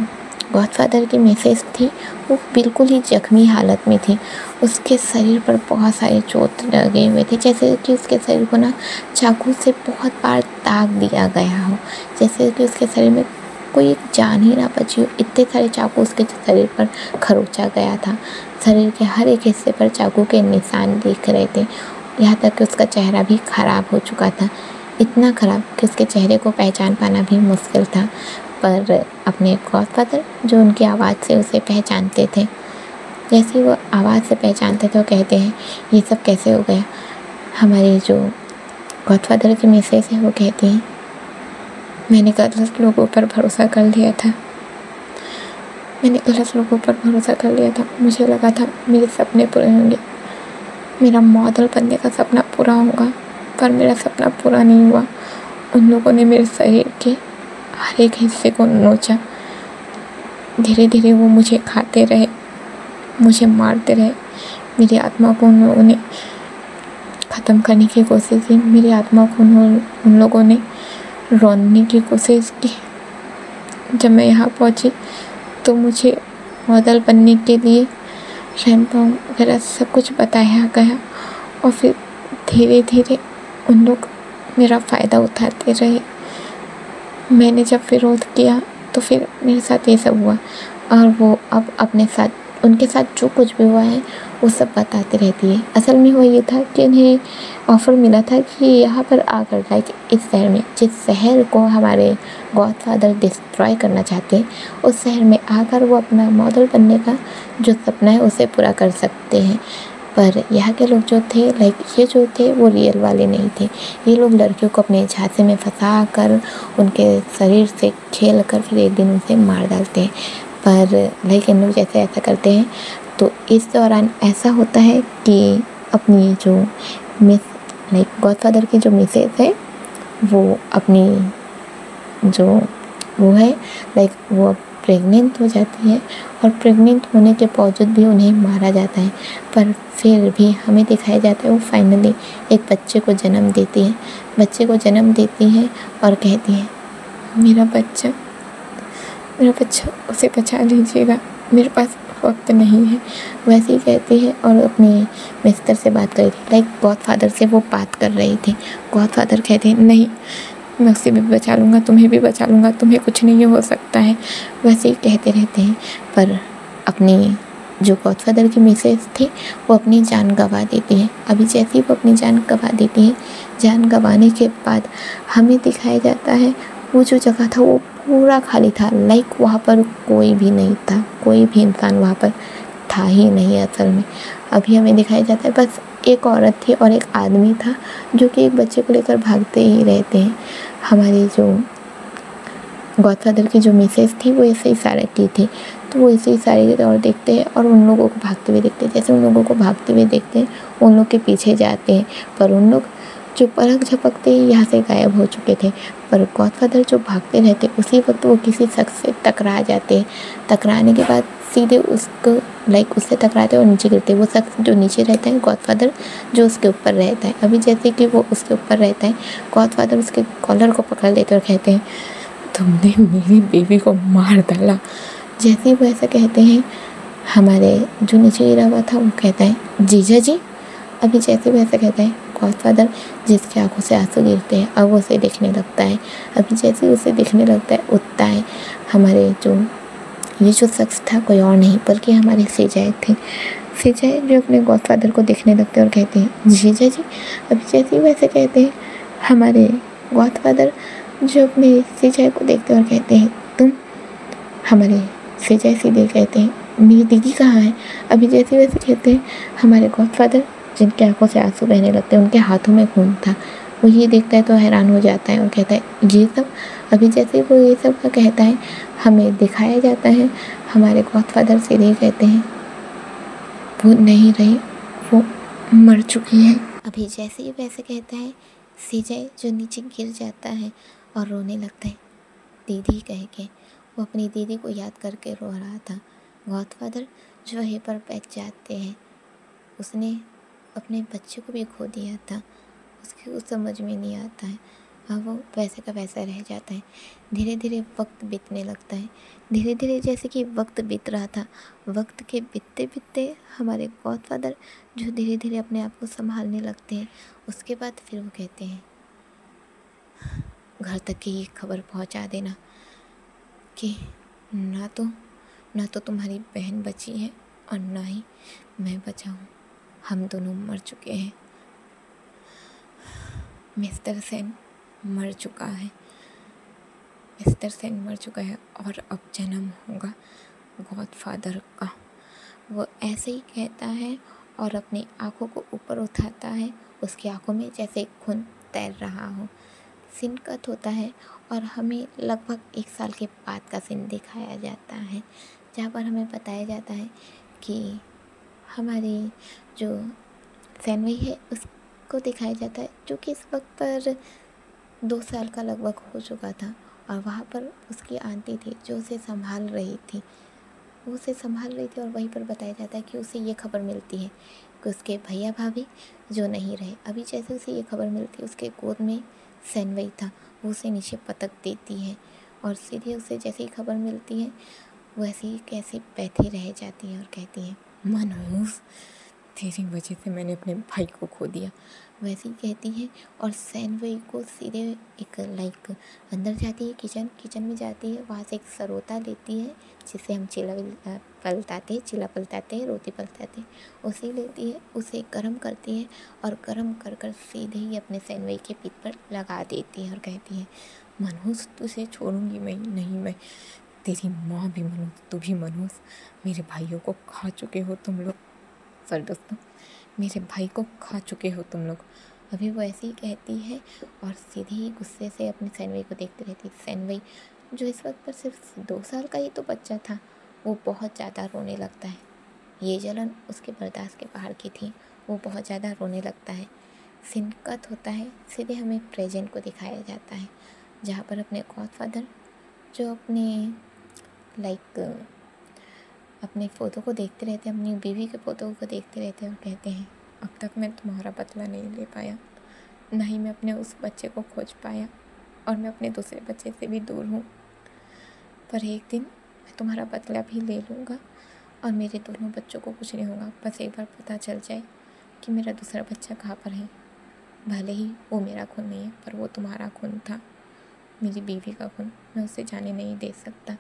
A: गॉडफादर की मिसेस थी वो बिल्कुल ही जख्मी हालत में थी। उसके शरीर पर बहुत सारे चोट लगे हुए थे, जैसे कि उसके शरीर को ना चाकू से बहुत बार दाग दिया गया हो, जैसे कि उसके शरीर में कोई जान ही ना बची हो। इतने सारे चाकू उसके शरीर पर खरोंचा गया था, शरीर के हर एक हिस्से पर चाकू के निशान दिख रहे थे, यहाँ तक कि उसका चेहरा भी ख़राब हो चुका था। इतना ख़राब कि उसके चेहरे को पहचान पाना भी मुश्किल था। पर अपने गॉडफादर जो उनकी आवाज़ से उसे पहचानते थे, जैसे ही वो आवाज़ से पहचानते थे वो कहते हैं ये सब कैसे हो गया। हमारे जो गॉडफादर की मिसेस है वो कहती हैं मैंने गलत लोगों पर भरोसा कर लिया था, मैंने गलत लोगों पर भरोसा कर लिया था। मुझे लगा था मेरे सपने पूरे होंगे, मेरा मॉडल बनने का सपना पूरा होगा, पर मेरा सपना पूरा नहीं हुआ। उन लोगों ने मेरे शरीर के हर एक हिस्से को नोचा। धीरे धीरे वो मुझे खाते रहे, मुझे मारते रहे। मेरी आत्मा को उन लोगों ने ख़त्म करने की कोशिश की। मेरी आत्मा को उन लोगों ने रौंदने की कोशिश की। जब मैं यहाँ पहुँची तो मुझे मॉडल बनने के लिए रैंप वगैरह सब कुछ बताया गया और फिर धीरे धीरे उन लोग मेरा फ़ायदा उठाते रहे। मैंने जब विरोध किया तो फिर मेरे साथ ये सब हुआ और वो अब अपने साथ उनके साथ जो कुछ भी हुआ है वो सब बताते रहती है। असल में वो ये था कि उन्हें ऑफ़र मिला था कि यहाँ पर आकर लाइक इस शहर में, जिस शहर को हमारे गॉडफादर डिस्ट्रॉय करना चाहते हैं, उस शहर में आकर वो अपना मॉडल बनने का जो सपना है उसे पूरा कर सकते हैं। पर यहाँ के लोग जो थे लाइक ये जो थे वो रियल वाले नहीं थे। ये लोग लड़कियों को अपने झांसे में फंसा कर उनके शरीर से खेल कर फिर एक दिन उसे मार डालते हैं। पर लाइक इन लोग जैसे ऐसा करते हैं तो इस दौरान ऐसा होता है कि अपनी जो मिस लाइक गॉडफादर की जो मिसेस है वो अपनी जो वो है लाइक वो प्रेग्नेंट हो जाती है और प्रेग्नेंट होने के बावजूद भी उन्हें मारा जाता है। पर फिर भी हमें दिखाया जाता है वो फाइनली एक बच्चे को जन्म देती है, बच्चे को जन्म देती है और कहती है मेरा बच्चा उसे बचा लीजिएगा, मेरे पास वक्त नहीं है। वैसे ही कहती है और अपने मिस्टर से बात कर रही थी लाइक गॉडफादर से वो बात कर रही थी। गॉडफादर कहते हैं नहीं, मैं उसे भी बचा लूँगा, तुम्हें भी बचा लूँगा, तुम्हें कुछ नहीं हो सकता है। वैसे ही कहते रहते हैं पर अपनी जो गॉडफादर की मिसेस थी वो अपनी जान गंवा देती है। अभी जैसे ही वो अपनी जान गंवा देती है, जान गंवाने के बाद हमें दिखाया जाता है वो जो जगह था वो पूरा खाली था। लाइक वहाँ पर कोई भी नहीं था, कोई भी इंसान वहाँ पर था ही नहीं असल में। अभी हमें दिखाया जाता है बस एक औरत थी और एक आदमी था जो कि एक बच्चे को लेकर भागते ही रहते हैं। हमारी जो गॉडफादर की जो मिसेस थी वो ऐसे इशारे की थी तो वो ऐसे इशारे की ओर देखते हैं और उन लोगों को भागते हुए देखते हैं। जैसे उन लोगों को भागते हुए देखते हैं उन लोग के पीछे जाते हैं पर उन लोग जो पलक झपकते ही यहाँ से गायब हो चुके थे। पर गॉडफादर जो भागते रहते उसी वक्त वो किसी शख्स से टकरा जाते हैं। टकराने के बाद सीधे उसको लाइक उससे टकराते और नीचे गिरते। वो शख्स जो नीचे रहता है गॉडफादर जो उसके ऊपर रहता है। अभी जैसे कि वो उसके ऊपर रहता है गॉडफादर उसके कॉलर को पकड़ लेते और कहते हैं तुमने मेरी बीवी को मार डाला। जैसे ही वो ऐसा कहते हैं हमारे जो नीचे गिरा हुआ था वो कहता है जीजा जी। अभी जैसे वो ऐसा कहता है गॉडफादर जिसकी आंखों से आंसू गिरते हैं अब वो उसे देखने लगता है। अभी जैसे उसे देखने लगता है उठता है। हमारे ये जो शख्स था कोई और नहीं बल्कि हमारे सेजाए थे। सेजाए जो अपने गॉडफादर को देखने लगते हैं और कहते हैं जीजा जी। अभी जैसे वो ऐसे कहते हैं हमारे गॉडफादर जो अपने सेजाए को देखते हैं और कहते हैं तुम। हमारे सेजाए सीधे कहते हैं मेरी दीदी कहाँ है। अभी जैसे वैसे कहते हैं हमारे गॉडफादर जिनकी आंखों से आंसू बहने लगते हैं उनके हाथों में खून था। वो ये देखता है तो हैरान हो जाता है और कहता है ये सब। अभी जैसे वो ये सब का कहता है हमें दिखाया जाता है हमारे गॉडफादर सीधे कहते हैं वो नहीं रही, वो मर चुकी है। अभी जैसे ही वैसे कहता है सीजय जो नीचे गिर जाता है और रोने लगता है दीदी कह के। वो अपनी दीदी को याद करके रो रहा था। गॉडफादर जो वहीं पर बैठ जाते हैं। उसने अपने बच्चे को भी खो दिया था, उसकी कुछ समझ में नहीं आता है। अब वो वैसे का वैसा रह जाता है। धीरे धीरे वक्त बीतने लगता है। धीरे धीरे जैसे कि वक्त बीत रहा था, वक्त के बीतते बीतते हमारे गॉडफादर जो धीरे धीरे अपने आप को संभालने लगते हैं। उसके बाद फिर वो कहते हैं घर तक की ये खबर पहुंचा देना कि ना तो तुम्हारी बहन बची है और ना ही मैं बचा हूँ, हम दोनों मर चुके हैं। मिस्टर सेन मर चुका है, एस्थर सेन मर चुका है और अब जन्म होगा गॉडफादर का। वो ऐसे ही कहता है और अपनी आंखों को ऊपर उठाता है, उसकी आंखों में जैसे खून तैर रहा हो। सीन कट होता है और हमें लगभग 1 साल के बाद का सीन दिखाया जाता है, जहाँ पर हमें बताया जाता है कि हमारी जो सैनवी है उसको दिखाया जाता है, जो कि इस वक्त पर 2 साल का लगभग हो चुका था। और वहाँ पर उसकी आंटी थी जो उसे संभाल रही थी, वो उसे संभाल रही थी। और वहीं पर बताया जाता है कि उसे ये खबर मिलती है कि उसके भैया भाभी जो नहीं रहे। अभी जैसे उसे ये खबर मिलती है, उसके गोद में सैनवी था, वो उसे नीचे पटक देती है और सीधे उसे जैसे ही खबर मिलती है वैसे ही कैसे बैठी रह जाती है और कहती है, मनहूस, तेरी वजह से मैंने अपने भाई को खो दिया। वैसे ही कहती है और सैनवी को सीधे एक अंदर जाती है, किचन में जाती है, वहाँ से एक सरोता लेती है जिसे हम चिला पलटाते हैं, रोटी पलटाते हैं, उसे लेती है, उसे गर्म करती है और गर्म कर सीधे ही अपने सैनवी के पीठ पर लगा देती है और कहती है, मनहूस, तुझे छोड़ूंगी मैं नहीं, मैं तेरी माँ भी मनहूस, तू भी मनहूस, मेरे भाइयों को खा चुके हो तुम लोग। दोस्तों, मेरे भाई को खा चुके हो तुम लोग। अभी वो ऐसे ही कहती है और सीधे ही गुस्से से अपनी सैनवी को देखती रहती है। सैनवी जो इस वक्त पर सिर्फ 2 साल का ही तो बच्चा था, वो बहुत ज़्यादा रोने लगता है। ये जलन उसके बर्दाश्त के बाहर की थी, वो बहुत ज़्यादा रोने लगता है। सीन कट होता है, सीधे हमें प्रेजेंट को दिखाया जाता है, जहाँ पर अपने गॉडफादर जो अपने फ़ोटो को देखते रहते हैं, अपनी बीवी के फ़ोटो को देखते रहते हैं और कहते हैं, अब तक मैं तुम्हारा बदला नहीं ले पाया, ना ही मैं अपने उस बच्चे को खोज पाया और मैं अपने दूसरे बच्चे से भी दूर हूँ, पर एक दिन मैं तुम्हारा बदला भी ले लूँगा और मेरे दोनों बच्चों को कुछ नहीं होगा। बस एक बार पता चल जाए कि मेरा दूसरा बच्चा कहाँ पर है। भले ही वो मेरा खून नहीं है, पर वो तुम्हारा खून था, मेरी बीवी का खून, मैं उसे जाने नहीं दे सकता।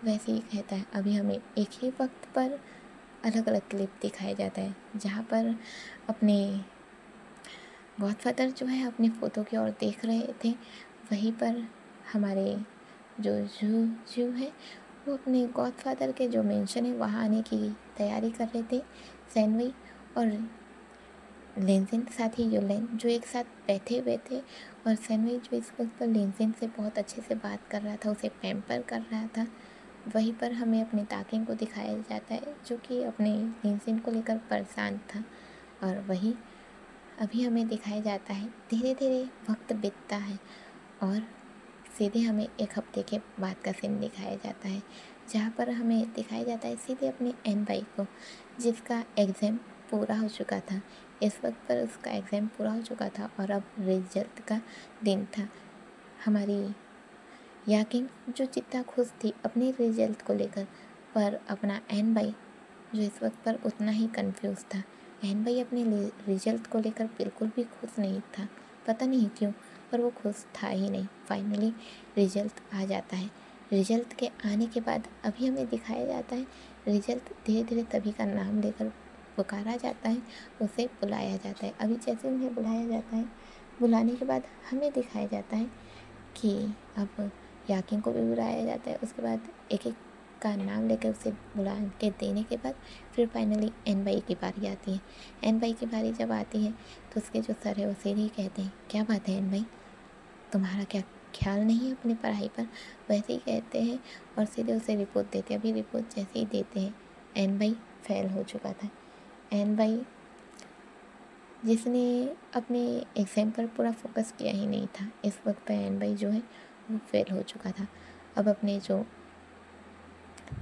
A: वैसे ही कहता है। अभी हमें एक ही वक्त पर अलग अलग क्लिप दिखाया जाता है, जहाँ पर अपने गॉडफादर जो है अपनी फ़ोटो की ओर देख रहे थे, वहीं पर हमारे जो जू है वो अपने गॉडफादर के जो मेंशन है वहाँ आने की तैयारी कर रहे थे। सैनवी और लेंजिन साथ ही युलेन जो एक साथ बैठे हुए थे और सैनवी जो इस वक्त पर लेंजिन से बहुत अच्छे से बात कर रहा था, उसे पैम्पर कर रहा था। वहीं पर हमें अपने ताकिन को दिखाया जाता है जो कि अपने लेंजिन को लेकर परेशान था। और वही अभी हमें दिखाया जाता है, धीरे धीरे वक्त बीतता है और सीधे हमें 1 हफ्ते के बाद का सीन दिखाया जाता है, जहाँ पर हमें दिखाया जाता है सीधे अपने एन भाई को, जिसका एग्ज़ाम पूरा हो चुका था। इस वक्त पर उसका एग्ज़ाम पूरा हो चुका था और अब रिजल्ट का दिन था। हमारी याकिन जो जितना खुश थी अपने रिजल्ट को लेकर, पर अपना एन भाई जो इस वक्त पर उतना ही कंफ्यूज था। एन भाई अपने रिजल्ट को लेकर बिल्कुल भी खुश नहीं था, पता नहीं क्यों, पर वो खुश था ही नहीं। फाइनली रिजल्ट आ जाता है। रिजल्ट के आने के बाद अभी हमें दिखाया जाता है रिजल्ट धीरे धीरे सभी का नाम लेकर पुकारा जाता है, उसे बुलाया जाता है। अभी जैसे उन्हें बुलाया जाता है, बुलाने के बाद हमें दिखाया जाता है कि अब याकिन को भी बुलाया जाता है। उसके बाद एक एक का नाम लेकर उसे बुला के देने के बाद फिर फाइनली एन भाई की बारी आती है। एन भाई की बारी जब आती है तो उसके जो सर है वो सीधे ही कहते हैं, क्या बात है एन भाई, तुम्हारा क्या ख्याल नहीं है अपनी पढ़ाई पर? वैसे ही कहते हैं और सीधे उसे रिपोर्ट देते हैं। अभी रिपोर्ट जैसे ही देते हैं, एन भाई फेल हो चुका था। एन भाई जिसने अपने एग्ज़ाम पर पूरा फोकस किया ही नहीं था, इस वक्त पर एन भाई जो है वो फेल हो चुका था। अब अपने जो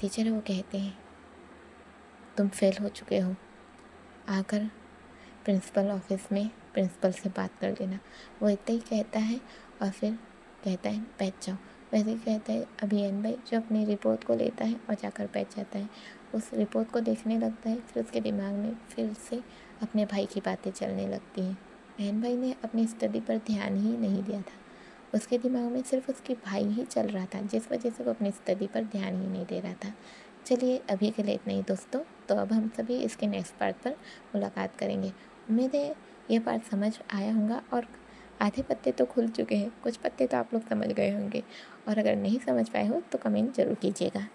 A: टीचर है वो कहते हैं, तुम फेल हो चुके हो, आकर प्रिंसिपल ऑफिस में प्रिंसिपल से बात कर लेना। वो इतना ही कहता है और फिर कहता है बैठ जाओ। वैसे ही कहता है अभी एन भाई जो अपनी रिपोर्ट को लेता है और जाकर बैठ जाता है। उस रिपोर्ट को देखने लगता है, फिर उसके दिमाग में फिर से अपने भाई की बातें चलने लगती हैं। एन भाई ने अपनी स्टडी पर ध्यान ही नहीं दिया था, उसके दिमाग में सिर्फ उसके भाई ही चल रहा था, जिस वजह से वो अपनी स्टडी पर ध्यान ही नहीं दे रहा था। चलिए अभी के लिए इतना ही दोस्तों, तो अब हम सभी इसके नेक्स्ट पार्ट पर मुलाकात करेंगे। उम्मीद है ये पार्ट समझ आया होगा और आधे पत्ते तो खुल चुके हैं, कुछ पत्ते तो आप लोग समझ गए होंगे, और अगर नहीं समझ पाए हो तो कमेंट ज़रूर कीजिएगा।